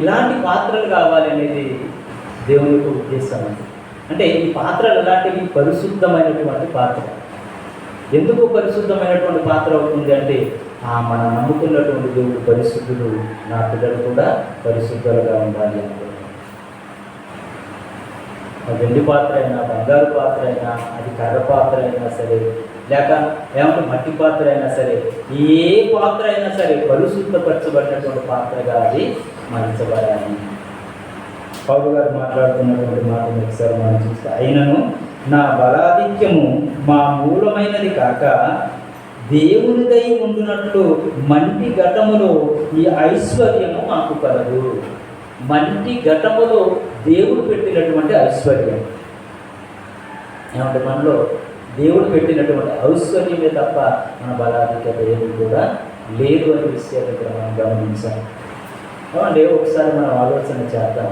ఇలాంటి పాత్రలు కావాలనేది దేవుని యొక్క ఉద్దేశం అండి. అంటే ఈ పాత్రలు ఎలాంటివి? పరిశుద్ధమైనటువంటి పాత్ర. ఎందుకు పరిశుద్ధమైనటువంటి పాత్ర అవుతుంది అంటే మనం నమ్ముకున్నటువంటి దేవుడు పరిశుద్ధుడు, నా పిల్లలు కూడా పరిశుద్ధులుగా ఉండాలి అనుకుంటున్నాను. వెండి పాత్ర అయినా, బంగారు పాత్ర అయినా, అది కర్ర పాత్ర అయినా సరే, లేక ఏమంటే మట్టి పాత్ర అయినా సరే, ఏ పాత్ర అయినా సరే పరిశుద్ధపరచబడినటువంటి పాత్రగా అది మలచబడాలి. పౌలు గారు మాట్లాడుతున్నటువంటి మాటను ఒకసారి మనం చూస్తే, అయినను నా బలాధిక్యము మా మూలమైనది కాక దేవునిదై ఉండునట్లు మంటి ఘటములో ఈ ఐశ్వర్యము మాకు కలదు. మంటి ఘటములో దేవుడు పెట్టినటువంటి ఐశ్వర్యం ఏమంటే మనలో దేవుడు పెట్టినటువంటి ఐశ్వర్యమే తప్ప మన బలాధిక్యత ఏమి కూడా లేదు అనే విషయాన్ని ఇక్కడ మనం గమనించాం. ఏమంటే ఒకసారి మనం ఆలోచన చేద్దాం.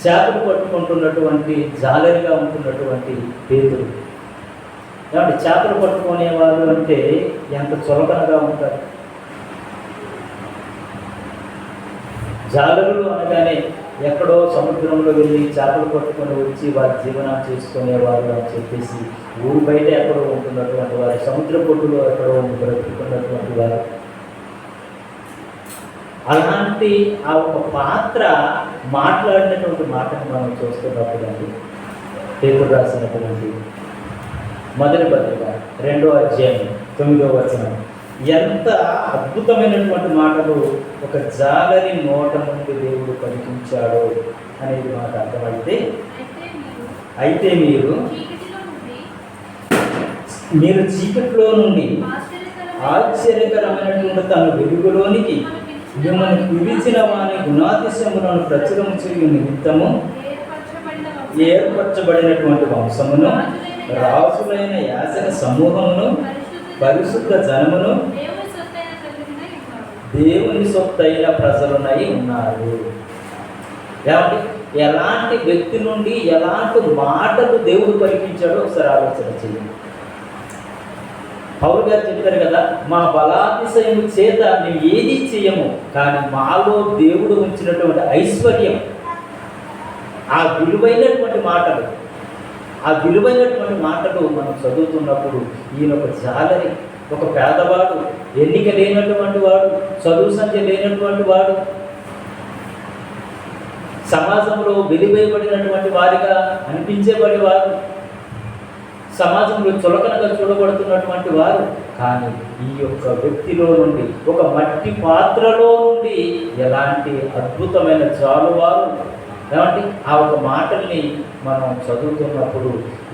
చేపలు పట్టుకుంటున్నటువంటి జాలరిగా ఉంటున్నటువంటి పేతురు, ఏమంటే చేపలు పట్టుకునే వాళ్ళు అంటే ఎంత చులకనగా ఉంటారు. జాలరులు అనగానే ఎక్కడో సముద్రంలో వెళ్ళి చేపలు పట్టుకొని వచ్చి వారి జీవనం చేసుకునేవారు అని చెప్పేసి ఊరు బయట ఎక్కడో ఉంటున్నటువంటి వారు, సముద్ర పొట్టులో ఎక్కడో బ్రతుకుతున్నటువంటి వారు. అలాంటి ఆ ఒక పాత్ర మాట్లాడినటువంటి మాటను మనం చూస్తున్నప్పుడు అండి, పేతురు రాసినటువంటి మొదటి పత్రిక 2వ అధ్యాయం 9వ వచనం, ఎంత అద్భుతమైనటువంటి మాటలు ఒక జాలరి నోట నుండి దేవుడు పలికించాడో అనేది మనకు అర్థమైతే, అయితే మీరు చీకటిలో నుండి ఆశ్చర్యకరమైనటువంటి తన వెలుగులోనికి మిమ్మల్ని పిలిచిన వాని గుణాతిశయములను ప్రచురం చేయు నిమిత్తము ఏర్పరచబడినటువంటి వంశమును, రాజులైన యాజక సమూహమును, పరిశుద్ధ జనమును, దేవుని సొత్తైన ప్రజలునై ఉన్నారు. ఏమంటే ఎలాంటి వ్యక్తి నుండి ఎలాంటి మాటలు దేవుడు పలికించాడో ఒకసారి ఆలోచన చేయండి. పౌలు గారు చెప్పారు కదా, మా బలాతిశయము చేత మేము ఏది చేయము, కానీ మాలో దేవుడు ఉంచినటువంటి ఐశ్వర్యం, ఆ విలువైనటువంటి మాటలు మనం చదువుతున్నప్పుడు ఈయన ఒక జాలరి, ఒక పేదవాడు, ఎన్నిక లేనటువంటి వాడు, చదువు సంఖ్య లేనటువంటి వాడు, సమాజంలో వెలివేయబడినటువంటి వారిగా అనిపించేవాడు, సమాజంలో చులకనగా చూడబడుతున్నటువంటి వారు. కానీ ఈ యొక్క వ్యక్తిలో నుండి, ఒక మట్టి పాత్రలో నుండి ఎలాంటి అద్భుతమైన జాలువారు, ఏమంటే ఆ ఒక మాటల్ని మనం చదువుతున్నప్పుడు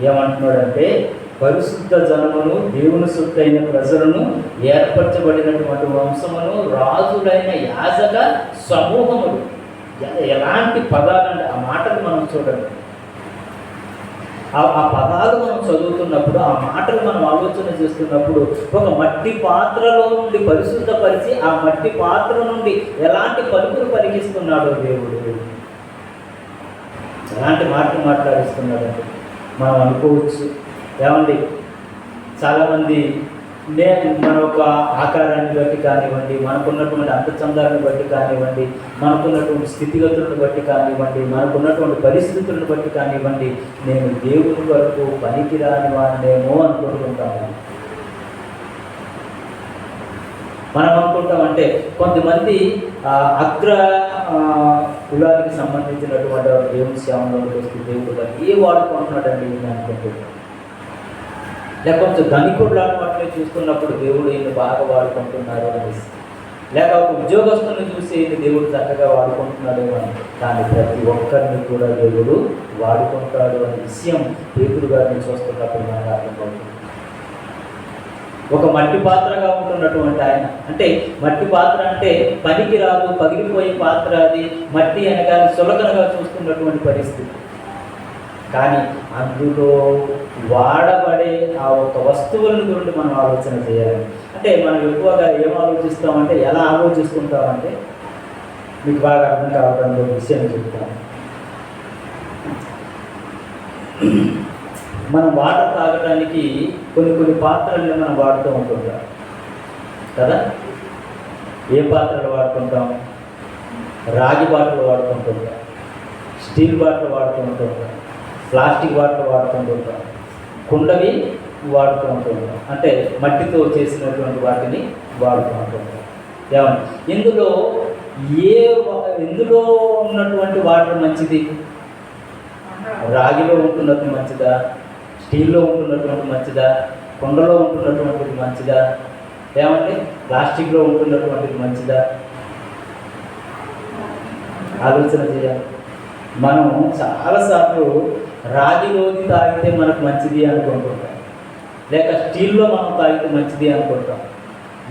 ఏమంటున్నాడంటే, పరిశుద్ధ జనమును, దేవుని సొత్తైన ప్రజలను, ఏర్పరచబడినటువంటి వంశమును, రాజులైన యాజక సమూహములు. ఎలాంటి పదాలంటే ఆ మాటలు మనం చూడండి. ఆ పదాలు మనం చదువుతున్నప్పుడు, ఆ మాటలు మనం ఆలోచన చేస్తున్నప్పుడు, ఒక మట్టి పాత్రలో నుండి పరిశుద్ధపరిచి ఆ మట్టి పాత్ర నుండి ఎలాంటి పలుకులు పలికిస్తున్నాడో దేవుడు, ఎలాంటి మాటలు మాట్లాడిస్తున్నాడంటే మనం అనుకోవచ్చు. ఏమండి, చాలామంది మన ఒక ఆకారాన్ని బట్టి కానివ్వండి, మనకున్నటువంటి అంతచందాలను బట్టి కానివ్వండి, మనకున్నటువంటి స్థితిగతులను బట్టి కానివ్వండి, మనకున్నటువంటి పరిస్థితులను బట్టి కానివ్వండి, నేను దేవుని వరకు పనికిరాని వాడినేమో అనుకుంటుంటాము. మనం అనుకుంటామంటే కొంతమంది అగ్ర కులానికి సంబంధించినటువంటి దేవుని సేవలోకి వస్తే దేవుడు ఏ వాడుకుంటున్నాడండి అని అనుకుంటున్నాం. లేక కొంచెం ధనికుడు వాటిని చూస్తున్నప్పుడు దేవుడు ఈయన బాగా వాడుకుంటున్నారు అనేసి, లేక ఒక ఉద్యోగస్తుని చూసి ఈయన దేవుడు చక్కగా వాడుకుంటున్నాడు అని. కానీ ప్రతి ఒక్కరిని కూడా దేవుడు వాడుకుంటాడు అనే విషయం పేతురు గారిని చూస్తున్నప్పుడు మనకు అర్థమవుతుంది. ఒక మట్టి పాత్రగా ఉంటున్నటువంటి ఆయన, అంటే మట్టి పాత్ర అంటే పనికి రాదు, పగిలిపోయే పాత్ర, అది మట్టి అనగానే సులకనగా చూస్తున్నటువంటి పరిస్థితి. కానీ అందులో వాడబడే ఆ ఒక వస్తువులను గురించి మనం ఆలోచన చేయాలి. అంటే మనం ఎక్కువగా ఏం ఆలోచిస్తామంటే, ఎలా ఆలోచిస్తుంటామంటే, మీకు బాగా అర్థం కావడానికి ఒక విషయం చెప్తాను. మనం వాటర్ తాగడానికి కొన్ని పాత్రల్ని మనం వాడుతూ ఉంటుంటాం కదా. ఏ పాత్రలు వాడుతుంటాం? రాగి బాటలు వాడుతుంటుంటాం, స్టీల్ బాటలు వాడుతుంటుంటాం, ప్లాస్టిక్ బాటలు వాడుతుంటుంటాం, కుండవి వాడుతూ ఉంటుంటాం. అంటే మట్టితో చేసినటువంటి వాటిని వాడుతూ ఉంటుంటాం. ఏమంటే ఇందులో ఉన్నటువంటి వాటర్ మంచిది? రాగిలో ఉంటున్నది మంచిదా? స్టీల్లో ఉంటున్నటువంటి మంచిదా? కుండలో ఉంటున్నటువంటిది మంచిదా? ఏమంటే ప్లాస్టిక్లో ఉంటున్నటువంటిది మంచిదా? ఆలోచన చేయాలి. మనం చాలాసార్లు రాగిలోది తాగితే మనకు మంచిది అనుకుంటుంటాం, లేక స్టీల్లో మనం తాగితే మంచిది అనుకుంటాం,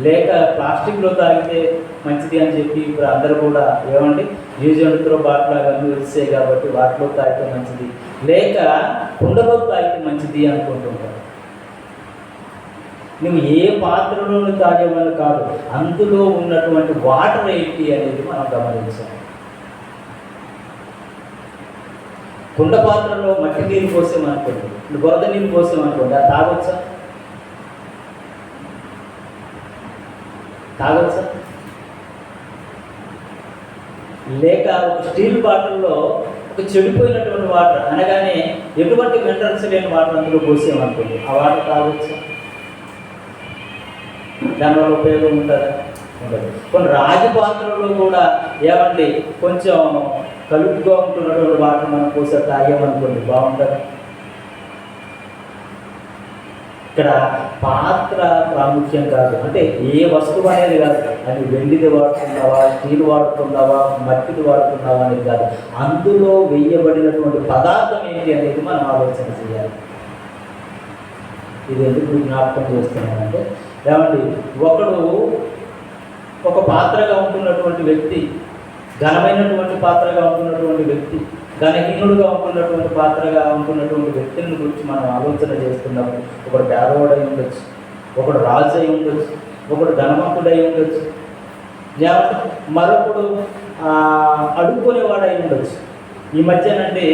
లేక ప్లాస్టిక్లో తాగితే మంచిది అని చెప్పి ఇప్పుడు అందరూ కూడా ఏమండి యూజ్ అండ్ త్రో బాటిల్ అన్నీ వచ్చాయి కాబట్టి వాటిలో తాగితే మంచిది, లేక కుండలో తాగితే మంచిది అనుకుంటుంటాం. నువ్వు ఏ పాత్రలోనూ తాగేవాళ్ళు కాదు, అందులో ఉన్నటువంటి వాటర్ ఏంటి అనేది మనం గమనించాలి. కుండ పాత్రలో మట్టి నీరు పోసామనుకోండి, బురద నీరు పోసామనుకోండి, అది తాగొచ్చా? లేక ఒక స్టీల్ బాటిల్లో ఒక చెడిపోయినటువంటి వాటర్ అనగానే ఎటువంటి మినరల్స్ లేని వాటర్ అందులో పోసామనుకోండి, ఆ వాటర్ తాగొచ్చా? దానివల్ల ఉపయోగం ఉంటుందా? ఉండదు. కొన్ని రాగి పాత్రలో కూడా ఏమండి కొంచెం కలుపుగా ఉంటున్నటువంటి వాటర్ మనం పోసే తాగామనుకోండి, బాగుంటుంది. ఇక్కడ పాత్ర ప్రాముఖ్యం కాదు, అంటే ఏ వస్తువు అనేది కాదు, అది వెండిది వాడుతున్నావా, స్టీల్ వాడుతున్నావా, మట్టిది వాడుతున్నావా అనేది కాదు, అందులో వేయబడినటువంటి పదార్థం ఏంటి అనేది మనం ఆలోచన చేయాలి. ఇది ఎందుకు జ్ఞాపకం చేస్తున్నానంటే, ఏమండి ఒక పాత్రగా ఉంటున్నటువంటి వ్యక్తి, ఘనమైనటువంటి పాత్రగా ఉంటున్నటువంటి వ్యక్తి, ఘనహీనుడుగా ఉంటున్నటువంటి పాత్రగా ఉంటున్నటువంటి వ్యక్తులను గురించి మనం ఆలోచన చేస్తున్నప్పుడు, ఒకడు పేదవాడై ఉండొచ్చు, ఒకడు రాజు అయి ఉండొచ్చు, ఒకడు ధనవంతుడై ఉండొచ్చు, మరొకడు అడుక్కునేవాడై ఉండొచ్చు. ఈ మధ్యనంటే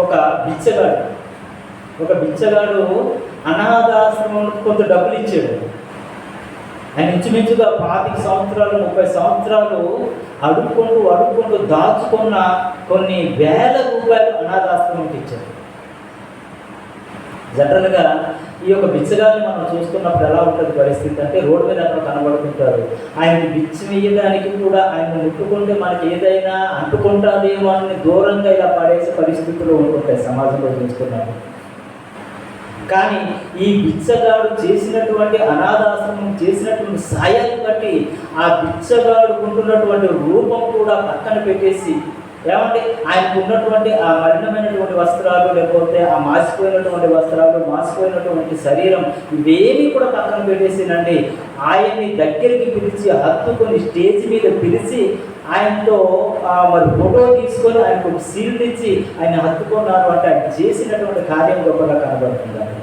ఒక బిచ్చగాడు అనాథాశ్రమంలో కొంత డబ్బులు ఇచ్చాడు. ఆయన ఇంచుమించుగా 25 సంవత్సరాలు 30 సంవత్సరాలు అడుక్కుంటూ దాచుకున్న కొన్ని వేల రూపాయలు అనాథాశ్రమంకి ఇచ్చారు. జనరల్గా ఈ యొక్క బిచ్చగాన్ని మనం చూస్తున్నప్పుడు ఎలా ఉంటుంది పరిస్థితి అంటే, రోడ్డు మీద అక్కడ కనబడుతుంటారు, ఆయనకి బిచ్చి వేయడానికి కూడా ఆయన ముట్టుకుంటే మనకి ఏదైనా అంటుకుంటాదేమో అని దూరంగా ఇలా పడేసే పరిస్థితులు ఉంటుంటాయి సమాజంలో చూసుకున్నప్పుడు. కానీ ఈ బిచ్చగాడు చేసినటువంటి అనాథాశ్రమం చేసినటువంటి సాయాన్ని బట్టి ఆ బిచ్చగాడు ఉంటున్నటువంటి రూపం కూడా పక్కన పెట్టేసి, ఏమంటే ఆయనకు ఉన్నటువంటి ఆ మలినమైనటువంటి వస్త్రాలు, లేకపోతే ఆ మాసిపోయినటువంటి వస్త్రాలు, మాసిపోయినటువంటి శరీరం, ఇవేమీ కూడా పక్కన పెట్టేసినండి ఆయన్ని దగ్గరికి పిలిచి హత్తుకొని స్టేజ్ మీద పిలిచి ఆయనతో మరి ఫోటో తీసుకొని ఆయనకు ఒక సీల్డ్ ఇచ్చి ఆయన హత్తుకున్నారు అంటే ఆయన చేసినటువంటి కార్యం గొప్పగా కనబడుతుందండి.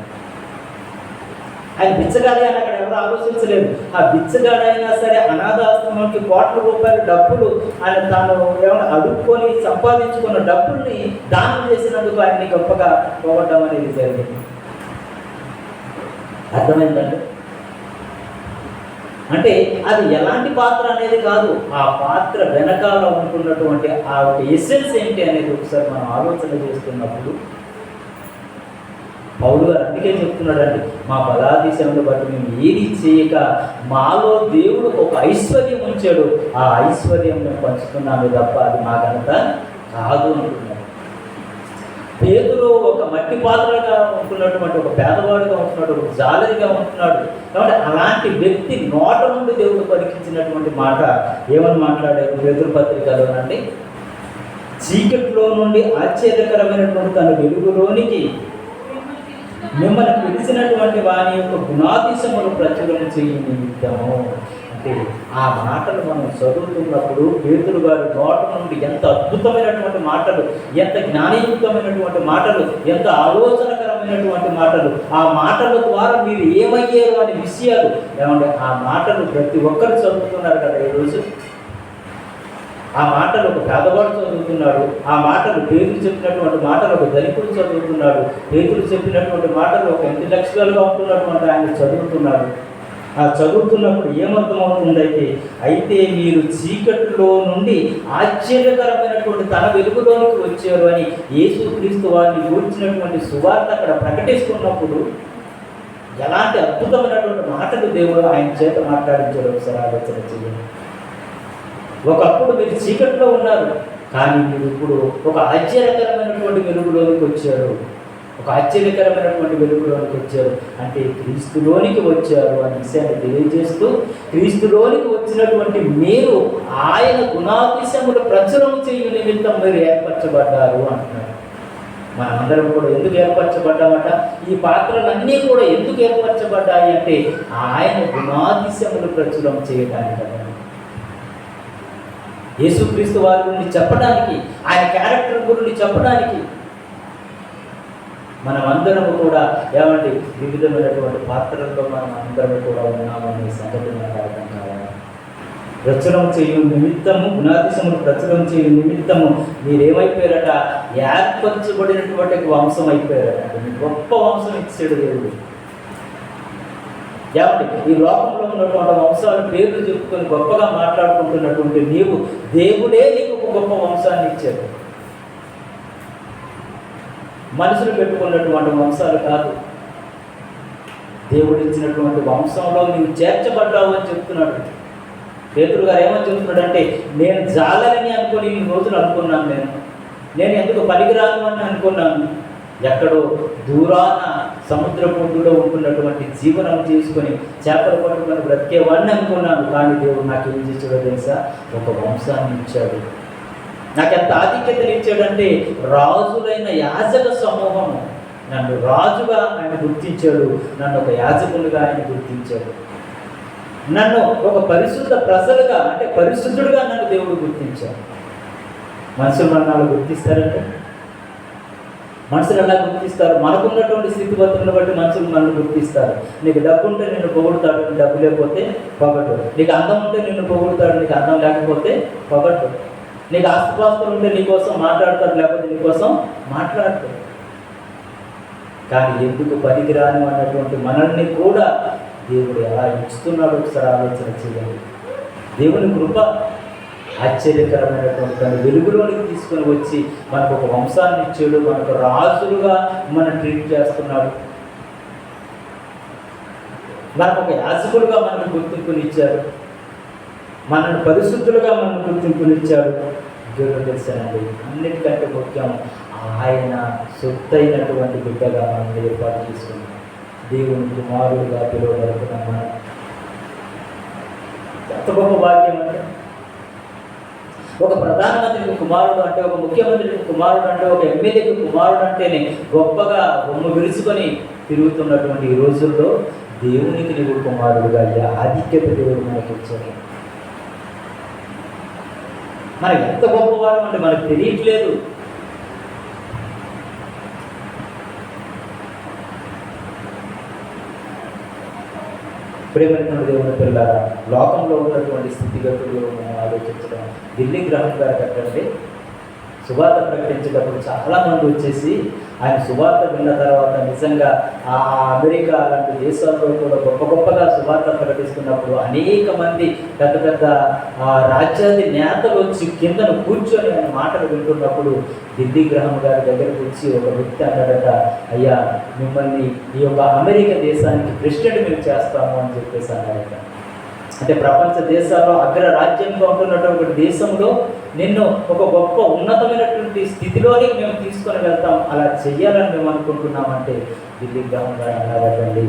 ఆయన బిచ్చగాడే అని అక్కడ ఎవరు ఆలోచించలేదు. ఆ బిచ్చగాడైనా సరే అనాథాశ్రమానికి కోట్ల రూపాయల డబ్బులు ఆయన తాను ఏమైనా అడుక్కొని సంపాదించుకున్న డబ్బుల్ని దానం చేసినందుకు ఆయన్ని గొప్పగా పోగొట్టడం అనేది జరిగింది. అర్థమైందండి? అంటే అది ఎలాంటి పాత్ర అనేది కాదు, ఆ పాత్ర వెనకాల ఉంటున్నటువంటి ఆ ఒక ఎసెన్స్ ఏంటి అనేది ఒకసారి మనం ఆలోచన చేస్తున్నప్పుడు పౌలు గారు అందుకే చెప్తున్నాడండి, మా బలాధిశమును బట్టి మేము ఏది చేయక మాలో దేవుడు ఒక ఐశ్వర్యం ఉంచాడు, ఆ ఐశ్వర్యం మేము పంచుతున్నామే తప్ప అది మా ఘనత కాదు అంటున్నాడు. పేతురు ఒక మట్టి పాత్రగా ఉంటున్నటువంటి ఒక పేదవాడిగా ఉంటున్నాడు, ఒక జాలరిగా ఉంటున్నాడు. కాబట్టి అలాంటి వ్యక్తి నోట నుండి దేవుడు పలికించినటువంటి మాట ఏమని మాట్లాడారు పేతురు పత్రికలోనండి, చీకట్లో నుండి ఆశ్చర్యకరమైనటువంటి తన వెలుగులోనికి మిమ్మల్ని పిలిచినటువంటి వాని యొక్క గుణాతిశములు ప్రచురణ చేయ నిమిత్తము. అంటే ఆ మాటలు మనం చదువుతున్నప్పుడు పేతురు గారి నోట నుండి ఎంత అద్భుతమైనటువంటి మాటలు, ఎంత జ్ఞానయుక్తమైనటువంటి మాటలు, ఎంత ఆలోచనకరమైనటువంటి మాటలు, ఆ మాటల ద్వారా మీరు ఏమయ్యారు అనే విషయాలు ఏమంటే ఆ మాటలు ప్రతి ఒక్కరు చదువుతున్నారు కదా ఈరోజు. ఆ మాటలు ఒక పేదవాడు చదువుతున్నాడు, ఆ మాటలు పేతురు చెప్పినటువంటి మాటలు ఒక ధనికుడు చదువుతున్నాడు, పేతురు చెప్పినటువంటి మాటలు ఒక ఇంటలెక్చువల్గా ఉంటున్నటువంటి ఆయన చదువుతున్నాడు. ఆ చదువుతున్నప్పుడు ఏమర్థమవుతుందంటే, అయితే మీరు చీకటిలో నుండి ఆశ్చర్యకరమైనటువంటి తన వెలుగులోనికి వచ్చారు అని యేసుక్రీస్తు వారిని గూర్చినటువంటి సువార్త అక్కడ ప్రకటిస్తున్నప్పుడు ఎలాంటి అద్భుతమైనటువంటి మాటలు దేవుడు ఆయన చేత మాట్లాడించాడు ఒకసారి ఆలోచన చేయండి. ఒకప్పుడు మీరు చీకట్లో ఉన్నారు, కానీ మీరు ఇప్పుడు ఒక ఆశ్చర్యకరమైనటువంటి వెలుగులోనికి వచ్చారు. ఒక ఆశ్చర్యకరమైనటువంటి వెలుగులోనికి వచ్చారు అంటే క్రీస్తులోనికి వచ్చారు అనే విషయాన్ని తెలియజేస్తూ, క్రీస్తులోనికి వచ్చినటువంటి మీరు ఆయన గుణాతిశయములు ప్రచురం చేయు నిమిత్తం మీరు ఏర్పరచబడ్డారు అంటున్నారు. మనమందరం కూడా ఎందుకు ఏర్పరచబడ్డామట? ఈ పాత్రలన్నీ కూడా ఎందుకు ఏర్పరచబడ్డాయి అంటే ఆయన గుణాతిశయములు ప్రచురం చేయడానికి. యేసుక్రీస్తు వారి గురించి చెప్పడానికి, ఆయన క్యారెక్టర్ గురించి చెప్పడానికి మనం అందరము కూడా ఏమంటే వివిధమైనటువంటి పాత్రల్లో మనం అందరము కూడా ఉన్నామనే సంగతి మనకు అర్థం కావాలి. ప్రచురం చేయు నిమిత్తము, గుణాతిశములు ప్రచురం చేయు నిమిత్తము మీరేమైపోయారట? ఏర్పరచబడినటువంటి వంశం అయిపోయారట. గొప్ప వంశం ఇచ్చాడు దేవుడు. ఏమంటే ఈ లోకంలో ఉన్నటువంటి వంశాల పేర్లు చెప్పుకొని గొప్పగా మాట్లాడుకుంటున్నటువంటి నీవు, దేవుడే నీకు ఒక గొప్ప వంశాన్ని ఇచ్చాడు. మనుషులు పెట్టుకున్నటువంటి వంశాలు కాదు, దేవుడు ఇచ్చినటువంటి వంశంలో నీవు చేర్చబడ్డావు అని చెప్తున్నాడు. పేతురు గారు ఏమని చెప్తున్నాడంటే, నేను జాలని అనుకుని ఈ రోజులు అనుకున్నాను, నేను ఎందుకు పనికిరాను అని అనుకున్నాను. ఎక్కడో దూరాన సముద్ర పొడ్డులో ఉంటున్నటువంటి జీవనం చేసుకొని చేపలు పట్టుకొని బ్రతికేవాడిని అనుకున్నాను. కానీ దేవుడు నాకు ఏం చేశాడో తెలుసా? ఒక వంశాన్ని ఇచ్చాడు. నాకు ఎంత ఆధిక్యతను ఇచ్చాడంటే, రాజులైన యాజక సమూహము నన్ను రాజుగా ఆయన గుర్తించాడు, నన్ను ఒక యాజకునిగా ఆయన గుర్తించాడు, నన్ను ఒక పరిశుద్ధ ప్రజలుగా అంటే పరిశుద్ధుడిగా నన్ను దేవుడు గుర్తించాడు. మనుషులు మరణాలు గుర్తిస్తారంటే మనుషులు ఎలా గుర్తిస్తారు? మనకున్నటువంటి స్థితిగతులను బట్టి మనుషులు మనల్ని గుర్తిస్తారు. నీకు డబ్బు ఉంటే నిన్ను పొగుడుతాడు, నీకు డబ్బు లేకపోతే పొగడు. నీకు అందం ఉంటే నిన్ను పొగుడుతాడు, నీకు అందం లేకపోతే పొగడు. నీకు ఆస్తిపాస్తులు ఉంటే నీకోసం మాట్లాడతాడు, లేకపోతే నీకోసం మాట్లాడతాడు. కానీ ఎందుకు పనికిరాని అన్నటువంటి మనల్ని కూడా దేవుడు ఎలా ఇస్తున్నాడు ఒకసారి ఆలోచన చేయాలి. దేవుని కృప ఆశ్చర్యకరమైనటువంటి వెలుగులోనికి తీసుకొని వచ్చి మనకు ఒక వంశాన్ని ఇచ్చాడు, మనకు రాజులుగా మనం ట్రీట్ చేస్తున్నాడు, మనకు ఒక యాజకులుగా మనకు గుర్తింపునిచ్చారు, మనల్ని పరిశుద్ధులుగా మనకు గుర్తింపునిచ్చాడు. దేవుడు తెలుసానండి, అన్నిటికంటే ముఖ్యం ఆయన సొత్తైనటువంటి బిడ్డగా మనం ఏర్పాటు చేసుకున్నాం. దేవుని కుమారుడుగా పిలువబడుతున్నాం. మనం ఎంత గొప్ప భాగ్యం అంటే, ఒక ప్రధానమంత్రికి కుమారుడు అంటే, ఒక ముఖ్యమంత్రికి కుమారుడు అంటే, ఒక ఎమ్మెల్యేకి కుమారుడు అంటేనే గొప్పగా బొమ్మ విరుచుకొని తిరుగుతున్నటువంటి ఈ రోజుల్లో దేవునికి నీవు కుమారుడుగా ఆధిక్యత దేవుడు మనకి ఇచ్చాడు. మనకి ఎంత గొప్పవాడు అంటే మనకు తెలియట్లేదు. ప్రేమైన దేవుని పిల్లల లోకంలో ఉన్నటువంటి స్థితిగతులు మనం ఆలోచించడం. ఢిల్లీ గ్రహం గారు కట్టండి సువార్త ప్రకటించేటప్పుడు చాలామంది వచ్చేసి ఆయన సువార్త విన్న తర్వాత నిజంగా ఆ అమెరికా లాంటి దేశాల్లో కూడా గొప్ప గొప్పగా సువార్త ప్రకటిస్తున్నప్పుడు అనేక మంది పెద్ద పెద్ద రాజ్యాది నేతలు వచ్చి కిందను కూర్చొని ఆయన మాటలు వింటున్నప్పుడు ఢిల్లీ గ్రహం గారి దగ్గరకు వచ్చి ఒక వ్యక్తి అన్నాడట, అయ్యా మిమ్మల్ని ఈ యొక్క అమెరికా దేశానికి ప్రెసిడెంట్ మేము చేస్తాము అని చెప్పేసి అన్నాడట. అంటే ప్రపంచ దేశాల్లో అగ్రరాజ్యంగా ఉంటున్నటువంటి దేశంలో నిన్ను ఒక గొప్ప ఉన్నతమైనటువంటి స్థితిలోనే మేము తీసుకొని వెళ్తాం, అలా చెయ్యాలని మేము అనుకుంటున్నామంటే ఢిల్లీ గ్రహం గారు అన్నారటండి,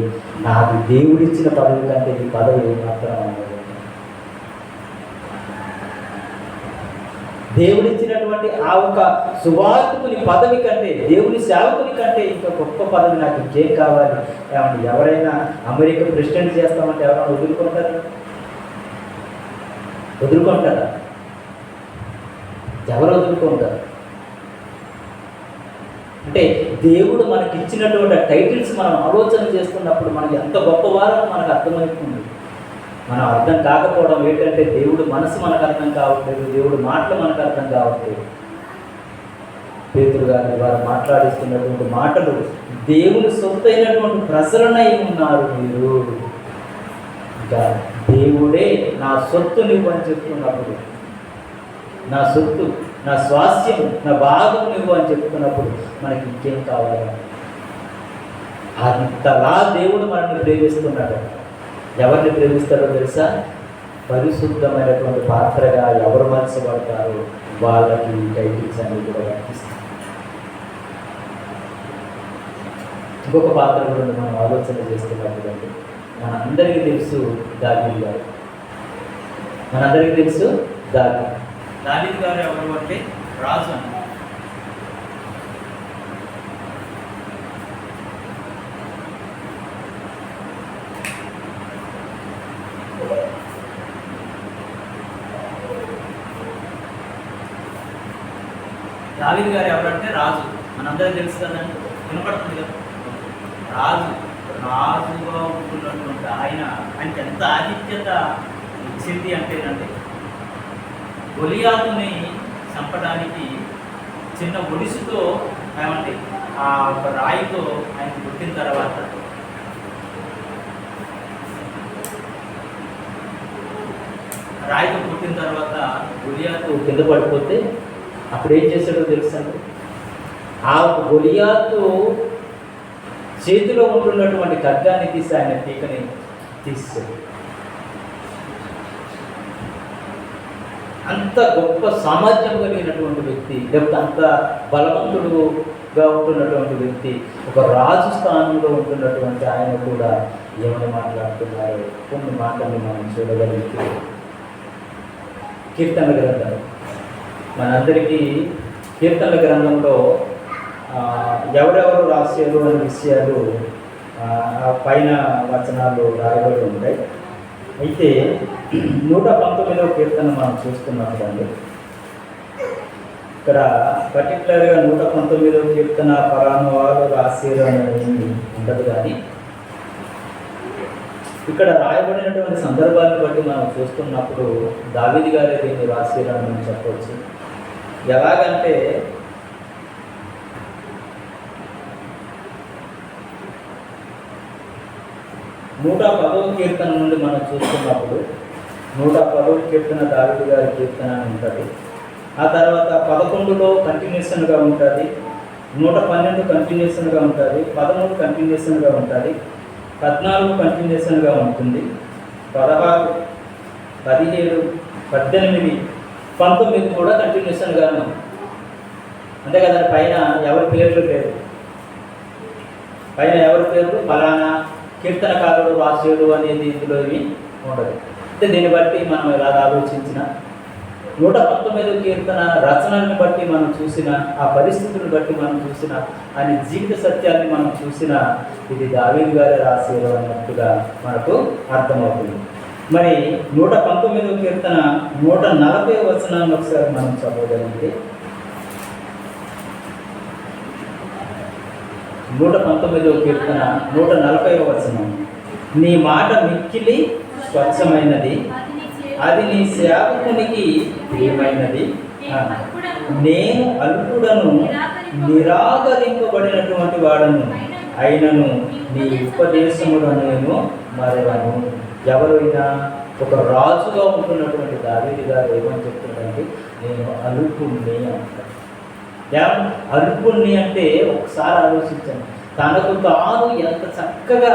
నాకు దేవుడిచ్చిన పదవి కంటే ఈ పదవి మాత్రం అన్నది. దేవుడిచ్చినటువంటి ఆ ఒక సువార్తికుని పదవి కంటే, దేవుని సేవకుని కంటే ఇంకా గొప్ప పదవి నాకు ఇంకేం కావాలి? ఏమంటే ఎవరైనా అమెరికా ప్రెసిడెంట్ చేస్తామంటే ఎవరైనా వదులుకుంటారు? వదులుకుంటారా? ఎవరు వదులుకుంటారు? అంటే దేవుడు మనకి ఇచ్చినటువంటి టైటిల్స్ మనం ఆలోచన చేస్తున్నప్పుడు మనకి ఎంత గొప్పవారో మనకు అర్థమవుతుంది. మనం అర్థం కాకపోవడం ఏంటంటే దేవుడు మనసు మనకు అర్థం కావట్లేదు, దేవుడు మాటలు మనకు అర్థం కావట్లేదు. పేతురు గారి వారు మాట్లాడిస్తున్నటువంటి మాటలు దేవుని సొత్తైనటువంటి ప్రజలనై ఉన్నారు మీరు. ఇంకా దేవుడే నా సొత్తు నువ్వు అని చెప్తున్నప్పుడు, నా సొత్తు, నా స్వాస్థ్యం, నా భాగం నువ్వు అని చెప్తున్నప్పుడు మనకి ఇంకేం కావాలి? అంతలా దేవుడు మనల్ని ప్రేమిస్తున్నాడు. ఎవరిని ప్రేమిస్తాడో తెలుసా? పరిశుద్ధమైనటువంటి పాత్రగా ఎవరు మార్చబడతారో వాళ్ళకి టైటిల్స్ అన్ని కూడా వర్తిస్తాయి. ఇంకొక పాత్ర గురించి మనం ఆలోచన చేస్తున్నప్పుడు మనందరికీ తెలుసు దావీదు గారు. మనందరికీ తెలుసు దావీదు గారు ఎవరు అంటే రాజు అని. దావీదు గారు ఎవరంటే రాజు. మనందరికీ తెలుసు కదండి, వినపడుతుంది కదా. రాజుగా ఉంటున్నటువంటి ఆయనకి ఎంత ఆధిక్యత ఇచ్చింది అంటేనండి, గొలియాతుని చంపడానికి చిన్న ఒడిసుతో ఏమంటే ఆ ఒక రాయితో ఆయన పుట్టిన తర్వాత గొలియాతు కింద పడిపోతే అప్పుడు ఏం చేశాడో తెలుసండి? ఆ గొలియాతు చేతిలో ఉంటున్నటువంటి ఖడ్గాన్ని తీసి ఆయన పీకని తీసాడు. అంత గొప్ప సామర్థ్యం కలిగినటువంటి వ్యక్తి, లేకపోతే అంత బలవంతుడుగా ఉంటున్నటువంటి వ్యక్తి, ఒక రాజు స్థానంలో ఉంటున్నటువంటి ఆయన కూడా ఏమని మాట్లాడుతున్నారు? కొన్ని మాటల్ని మనం చూడగలిగితే కీర్తనల గ్రంథం, మనందరికీ కీర్తనల గ్రంథంలో ఎవరెవరు రాశారు అనే విషయాలు పైన వచనాలు రాయబడి ఉంటాయి. అయితే 119వ కీర్తన మనం చూస్తున్నాం కదండి. ఇక్కడ పర్టికులర్గా 119వ కీర్తన పలానా వాళ్ళు రాశారు అనేది ఉండదు, కానీ ఇక్కడ రాయబడినటువంటి సందర్భాన్ని బట్టి మనం చూస్తున్నప్పుడు దావీదు గారే దీన్ని రాశారు అని మనం చెప్పవచ్చు. ఎలాగంటే 110వ కీర్తన నుండి మనం చూస్తున్నప్పుడు 110వ కీర్తన దావీదు గారి కీర్తన అని ఉంటుంది. ఆ తర్వాత 11లో కంటిన్యూషన్గా ఉంటుంది, 112 కంటిన్యూషన్గా ఉంటుంది, 13 కంటిన్యూషన్గా ఉంటుంది, 14 కంటిన్యూషన్గా ఉంటుంది, 16, 17, 18, 19 కూడా కంటిన్యూషన్గానే ఉంది. అంతే కదా. పైన ఎవరి పేర్లు లేవు, పైన ఎవరి పేర్లు ఫలానా కీర్తనకారుడు రాశాడు అనేది ఇందులో ఇవి ఉండదు. అంటే దీన్ని బట్టి మనం ఎలా ఆలోచించిన 119వ కీర్తన రచనల్ని బట్టి మనం చూసిన, ఆ పరిస్థితులను బట్టి మనం చూసిన, ఆయన జీవిత సత్యాన్ని మనం చూసిన, ఇది దావీదు గారే రాశారు అన్నట్టుగా మనకు అర్థమవుతుంది. మరి 119వ కీర్తన 140వ వచనాన్ని ఒకసారి మనం చదవగలిగితే, 119వ కీర్తన 140వ వచనం, నీ మాట మిక్కిలి స్వచ్ఛమైనది, అది నీ సేవకునికి ప్రియమైనది, నేను అల్పుడను నిరాకరింపబడినటువంటి వాడను, అయినను నీ ఉపదేశములను నేను మరవను. ఎవరైనా ఒక రాజుగా ఉంటున్నటువంటి దావీదు గారు ఏమని చెప్తున్నాడంటే, నేను అల్పుణ్ణి అంటారు. అల్పుణ్ణి అంటే ఒకసారి ఆలోచించండి, తనకు తాను ఎంత చక్కగా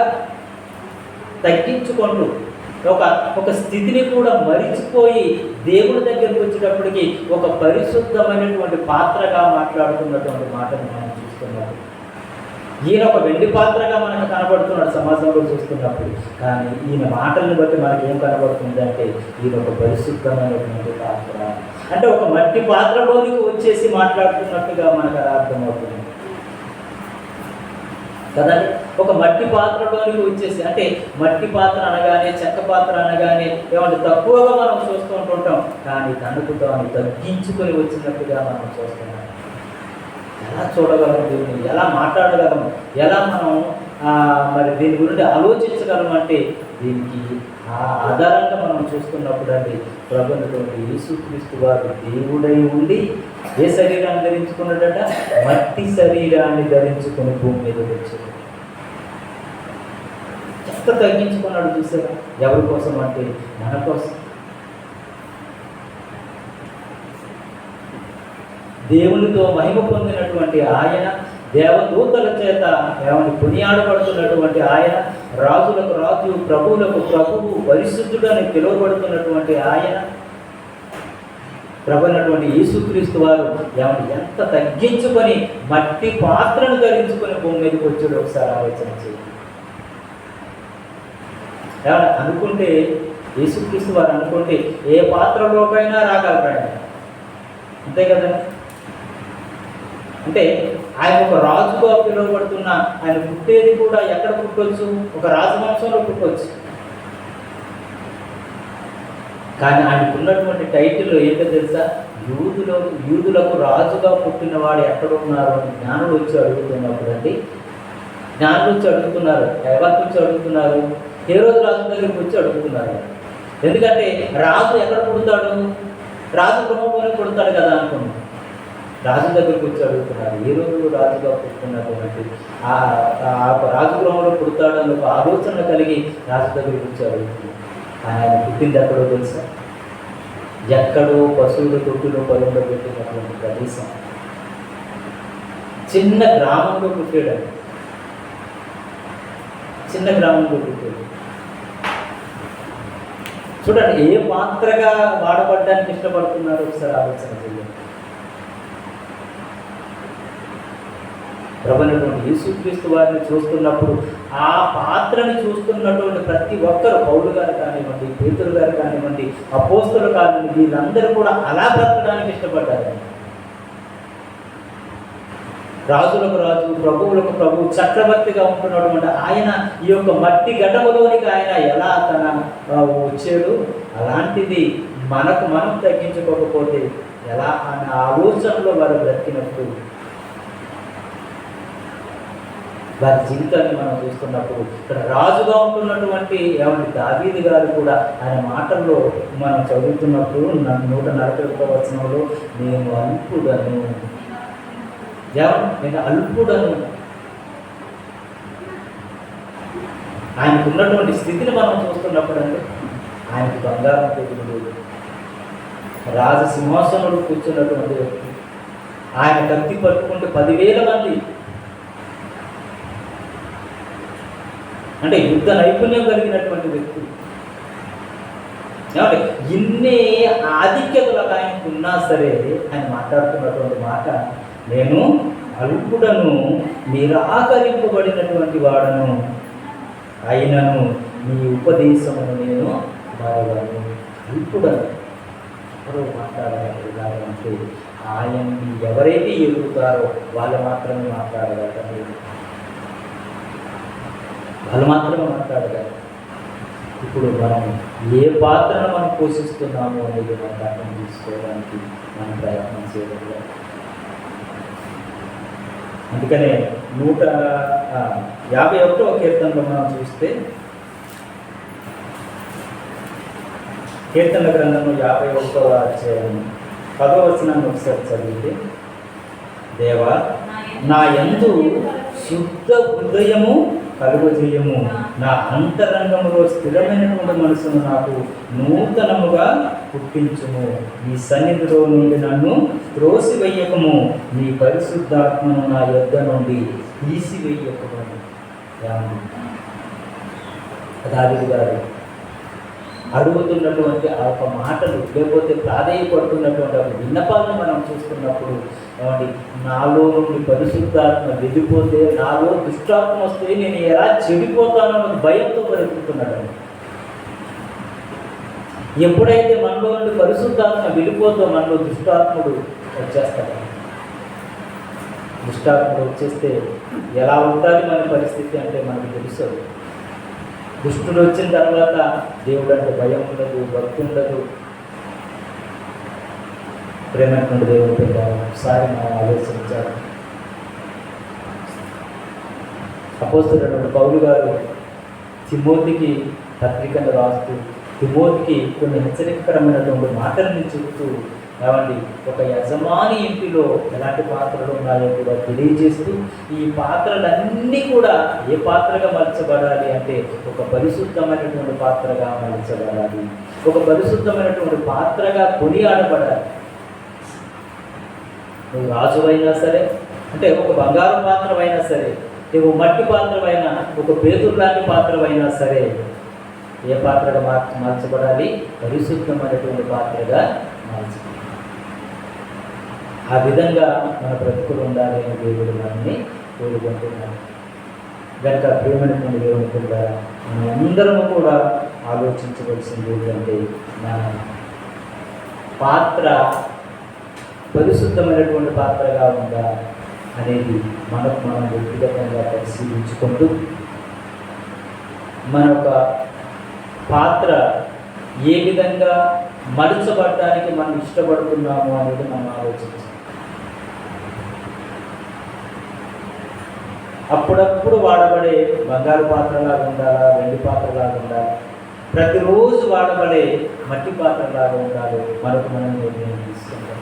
తగ్గించుకుంటూ ఒక స్థితిని కూడా మరిచిపోయి దేవుడి దగ్గరికి వచ్చేటప్పటికి ఒక పరిశుద్ధమైనటువంటి పాత్రగా మాట్లాడుతున్నటువంటి మాటను మనం చూస్తున్నాం. ఈయన ఒక వెండి పాత్రగా మనకు కనబడుతున్నాడు సమాజంలో చూస్తున్నప్పుడు, కానీ ఈయన మాటలను బట్టి మనకి ఏం కనబడుతుంది అంటే ఈయన ఒక పరిశుద్ధమైనటువంటి పాత్ర, అంటే ఒక మట్టి పాత్రలోనికి వచ్చేసి మాట్లాడుతున్నట్టుగా మనకు అర్థమవుతుంది. కదండి. ఒక మట్టి పాత్రలోనికి వచ్చేసి, అంటే మట్టి పాత్ర అనగానే, చెక్క పాత్ర అనగానే ఏమంటే తక్కువగా మనం చూస్తూ ఉంటుంటాం. కానీ తనకు తాను తగ్గించుకొని వచ్చినట్టుగా మనం చూస్తున్నాం. ఎలా చూడగలం దీన్ని, ఎలా మాట్లాడగలము, ఎలా మనం మరి దీని గురించి ఆలోచించగలం అంటే దీనికి ఆధారంగా మనం చూస్తున్నప్పుడు అండి ప్రభుత్వ యేసుక్రీస్తు వారు దేవుడై ఉండి ఏ శరీరాన్ని ధరించుకున్నాడట? మట్టి శరీరాన్ని ధరించుకుని భూమి మీద వచ్చాడు. ఎంత తగ్గించుకున్నాడు చూసారా? ఎవరి కోసం అంటే మన కోసం. దేవునితో మహిమ పొందినటువంటి ఆయన, దేవదూతల చేత ఏమని కొనియాడబడుతున్నటువంటి ఆయన, రాజులకు రాజు, ప్రభువులకు ప్రభువు, పరిశుద్ధుడని పిలువబడుతున్నటువంటి ఆయన, ప్రభునటువంటి యేసుక్రీస్తు వారు ఏమని ఎంత తగ్గించుకొని మట్టి పాత్రను ధరించుకొని భూమి మీదకి వచ్చాడు. ఒకసారి ఆలోచన చేయండి. ఏమన్నా అనుకుంటే యేసుక్రీస్తు వారు అనుకుంటే ఏ పాత్రలోకైనా రాగలరు ఆయన, అంతే కదండి. అంటే ఆయన ఒక రాజుగా పిలువబడుతున్న ఆయన పుట్టేది కూడా ఎక్కడ పుట్టవచ్చు? ఒక రాజవంశంలో పుట్టవచ్చు. కానీ ఆయనకున్నటువంటి టైటిల్ ఏంటో తెలుసా? యూదులకు రాజుగా పుట్టిన వాడు ఎక్కడున్నారు అని జ్ఞానులు వచ్చి అడుగుతున్నప్పుడు అండి, జ్ఞానులు వచ్చి అడుగుతున్నారు. ఎవరికి వచ్చి అడుగుతున్నారు? హేరోదు రాజు దగ్గరికి వచ్చి అడుగుతున్నారు. ఎందుకంటే రాజు ఎక్కడ పుడతాడు? రాజు గృహంలోనే పుడతాడు కదా అనుకున్నాం. రాజు దగ్గరికి వచ్చి అడుగుతున్నారు. ఏ రోజు రాజుగా పుట్టుకున్నటువంటి ఆ రాజగృహంలో పుడతాడని ఒక ఆలోచన కలిగి రాజు దగ్గరికి వచ్చి అడుగుతున్నారు. ఆయన పుట్టింది ఎక్కడో తెలుసా? ఎక్కడో పశువుల తొట్టులో పొలంలో పెట్టినటువంటి ప్రదేశం, చిన్న గ్రామంలో పుట్టాడు. చిన్న గ్రామంలో పుట్టాడు. చూడండి ఏ పాత్రగా వాడబడ్డానికి ఇష్టపడుతున్నారు ఒకసారి ఆలోచన చేయండి. ప్రభువైనటువంటి యేసుక్రీస్తు వారిని చూస్తున్నప్పుడు ఆ పాత్రని చూస్తున్నటువంటి ప్రతి ఒక్కరు, పౌలు గారు కానివ్వండి, పేతురు గారు కానివ్వండి, అపోస్తలులు కానివ్వండి, వీళ్ళందరూ కూడా అలా బ్రతకడానికి ఇష్టపడ్డారు. రాజులకు రాజు, ప్రభువులకు ప్రభు, చక్రవర్తిగా ఉంటున్నటువంటి ఆయన ఈ యొక్క మట్టి ఘటములోనికి ఆయన ఎలా తన వచ్చాడు, అలాంటిది మనకు మనం తగ్గించుకోకపోతే ఎలా అనే ఆలోచనలో వారు బ్రతికినప్పుడు వారి జీవితాన్ని మనం చూస్తున్నప్పుడు ఇక్కడ రాజుగా ఉంటున్నటువంటి ఏమంటే దావీదు గారు కూడా ఆయన మాటల్లో మనం చదువుతున్నప్పుడు 141వ వచనంలో నేను అల్పుడను, నేను అల్పుడను, ఆయనకు ఉన్నటువంటి స్థితిని మనం చూస్తున్నప్పుడు అంటే ఆయనకు బంగారం తెగులు, రాజసింహాసనంలో కూర్చున్నటువంటి వ్యక్తి, ఆయన కత్తి పట్టుకుంటే 10,000 మంది, అంటే యుద్ధ నైపుణ్యం కలిగినటువంటి వ్యక్తి. ఏమంటే ఇన్ని ఆధిక్యతలకు ఆయనకు ఉన్నా సరే ఆయన మాట్లాడుతున్నటువంటి మాట, నేను అల్పుడను, నిరాకరింపబడినటువంటి వాడను, అయినను నీ ఉపదేశమును నేను మరవను. అల్పుడను ఎవరో మాట్లాడగలరు అంటే ఆయన్ని ఎవరైతే ఎదుగుతారో వాళ్ళు మాత్రమే మాట్లాడగలరు, వాళ్ళు మాత్రమే మాట్లాడగలరు. ఇప్పుడు మనం ఏ పాత్రను మనం పోషిస్తున్నామో అనేది మనం అర్థం చేసుకోవడానికి మనం ప్రయత్నం చేయగలం. అందుకనే 151వ కీర్తనలో మనం చూస్తే, కీర్తన గ్రంథంలో 51వ అధ్యాయం 10వ వచనాన్ని ఒకసారి చదివితే, దేవా నా యందు శుద్ధ హృదయము కలుగజేయము, నా అంతరంగములో స్థిరమైనటువంటి మనసును నాకు నూతనముగా పుట్టించుము, నీ సన్నిధిలో నుండి నన్ను త్రోసివేయకము, నీ పరిశుద్ధాత్మను నా యొద్ద నుండి తీసివేయకము. దావీదు గారు అడుగుతున్నటువంటి ఆ ఒక మాటలు, లేకపోతే ప్రాధేయపడుతున్నటువంటి ఒక విన్నపాలను మనం చూస్తున్నప్పుడు ఏమండి, నాలో నుండి పరిశుద్ధాత్మ వెళ్ళిపోతే, నాలో దుష్టాత్మ వస్తే నేను ఎలా చెడిపోతానో భయంతో బ్రతుకుతున్నాడు. ఎప్పుడైతే మనలో నుండి పరిశుద్ధాత్మ వెళ్ళిపోతో మనలో దుష్టాత్ముడు వచ్చేస్తాడు. దుష్టాత్మలు వచ్చేస్తే ఎలా ఉండాలి మన పరిస్థితి అంటే మనకు తెలుసు. దుష్టుడు వచ్చిన తర్వాత దేవుడు అంటే భయం ఉండదు, భక్తి ఉండదు. ప్రేమటువంటి దేవుడు పెద్ద ఒకసారి మనం ఆలోచించాలి. అపోస్తలుడైన పౌలు గారు తిమోతికి పత్రికను రాస్తూ తిమోతికి కొన్ని హెచ్చరికరమైనటువంటి మాటలను చెబుతూ ఏమండి ఒక యజమాని ఇంటిలో ఎలాంటి పాత్రలు ఉన్నాయో కూడా తెలియజేస్తూ ఈ పాత్రలన్నీ కూడా ఏ పాత్రగా మలచబడాలి అంటే ఒక పరిశుద్ధమైనటువంటి పాత్రగా మలచబడాలి, ఒక పరిశుద్ధమైనటువంటి పాత్రగా కొనియాడబడాలి. నువ్వు రాజువైనా సరే, అంటే ఒక బంగారు పాత్రమైనా సరే, నువ్వు మట్టి పాత్రమైనా, ఒక పేదరు లాంటి పాత్రమైనా సరే, ఏ పాత్రగా మార్చబడాలి? పరిశుద్ధమైనటువంటి పాత్రగా మార్చబడాలి. ఆ విధంగా మన బ్రతుకులు ఉండాలి అని దేవుడు మనల్ని కోరుకుంటున్నాడు. కనుక ప్రేమైనటువంటి దేవుని కింద మనం అందరము కూడా ఆలోచించవలసింది ఏంటంటే మన పాత్ర పరిశుద్ధమైనటువంటి పాత్రగా ఉందా అనేది మనకు మనం వ్యక్తిగతంగా పరిశీలించుకుంటూ మన ఒక పాత్ర ఏ విధంగా మలుచబడడానికి మనం ఇష్టపడుతున్నాము అనేది మనం ఆలోచించాలి. అప్పుడప్పుడు వాడబడే బంగారు పాత్రలాగా ఉండాలా, వెండి పాత్రలాగా ఉండాలి, ప్రతిరోజు వాడబడే మట్టి పాత్రలాగా ఉండాలి, మనకు మనం నిర్ణయం తీసుకుంటాం.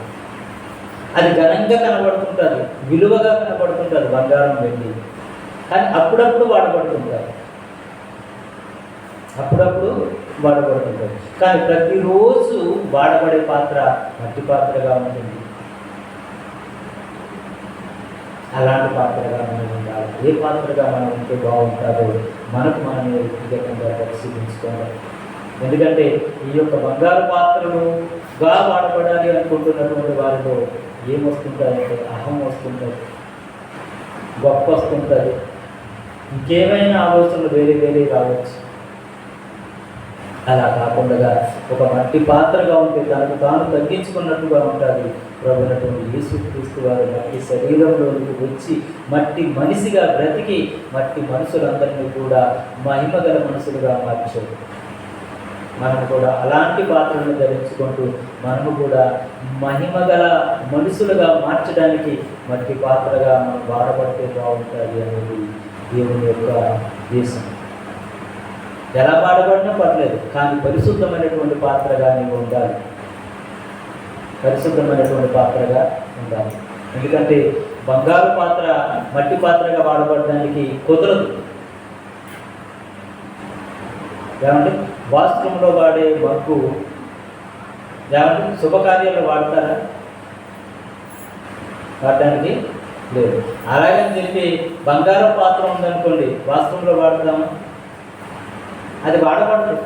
అది ఘనంగా కనబడుతుంటుంది, విలువగా కనబడుతుంటుంది బంగారం, వెండి, కానీ అప్పుడప్పుడు వాడబడుతుంటారు, అప్పుడప్పుడు వాడబడుతుంటుంది. కానీ ప్రతిరోజు వాడబడే పాత్ర మట్టి పాత్రగా ఉంటుంది. అలాంటి పాత్రగా మనం ఉండాలి. ఏ పాత్రగా మనం ఉంటే బాగుంటుందో మనకు మనం వ్యక్తిగతంగా పరిశీలించుకోవాలి. ఎందుకంటే ఈ యొక్క బంగారు పాత్రలుగా వాడబడాలి అనుకుంటున్నటువంటి వారిలో ఏమొస్తుంటారంటే అహం వస్తుంటుంది, గొప్ప వస్తుంటుంది, ఇంకేమైనా ఆలోచనలు వేరే వేరే రావచ్చు. అలా కాకుండా ఒక మట్టి పాత్రగా ఉంటే తనకు తాను తగ్గించుకున్నట్టుగా ఉంటుంది. ప్రభువునటువంటి యేసుక్రీస్తు వారు మట్టి శరీరంలోకి వచ్చి మట్టి మనిషిగా బ్రతికి మట్టి మనుషులందరినీ కూడా మహిమగల మనుషులుగా మార్చారు. మనం కూడా అలాంటి పాత్రలను ధరించుకుంటూ మనము కూడా మహిమగల మనుషులుగా మార్చడానికి మట్టి పాత్రగా మనం వాడబడితే బాగుంటుంది అనేది దేవుని యొక్క దేశం. ఎలా వాడబడినా పర్లేదు, కానీ పరిశుద్ధమైనటువంటి పాత్రగా నీవు ఉండాలి, పరిశుద్ధమైనటువంటి పాత్రగా ఉండాలి. ఎందుకంటే బంగారు పాత్ర మట్టి పాత్రగా వాడబడడానికి కుదరదు. ఏమంటే వాష్రూమ్లో వాడే మగ్గు ఏమంటే శుభకార్యాలు వాడతారా? వాడడానికి లేదు. అలాగని చెప్పి బంగారం పాత్ర ఉందనుకోండి, వాష్రూమ్లో వాడతాము, అది వాడబడదు,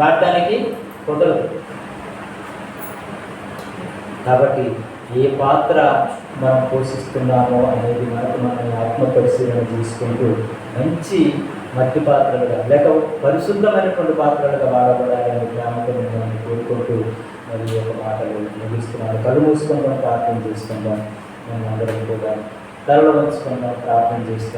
వాడటానికి కుదరదు. కాబట్టి ఏ పాత్ర మనం పోషిస్తున్నామో అనేది మనకు మనం ఆత్మ పరిశీలన చేసుకుంటూ మంచి మట్టి పాత్రలుగా లేక పరిశుద్ధమైనటువంటి పాత్రలుగా వాడబడాలని ప్రేమతో మనం కోరుకుంటూ మరి ఒక మాటలు ముగిస్తున్నాను. కళ్ళు మూసుకుందాం, ప్రార్థన చేసుకుందాం. మనం అందరం కూడా తలలో ఉంచుకుందాం, ప్రార్థన చేసుకుందాం.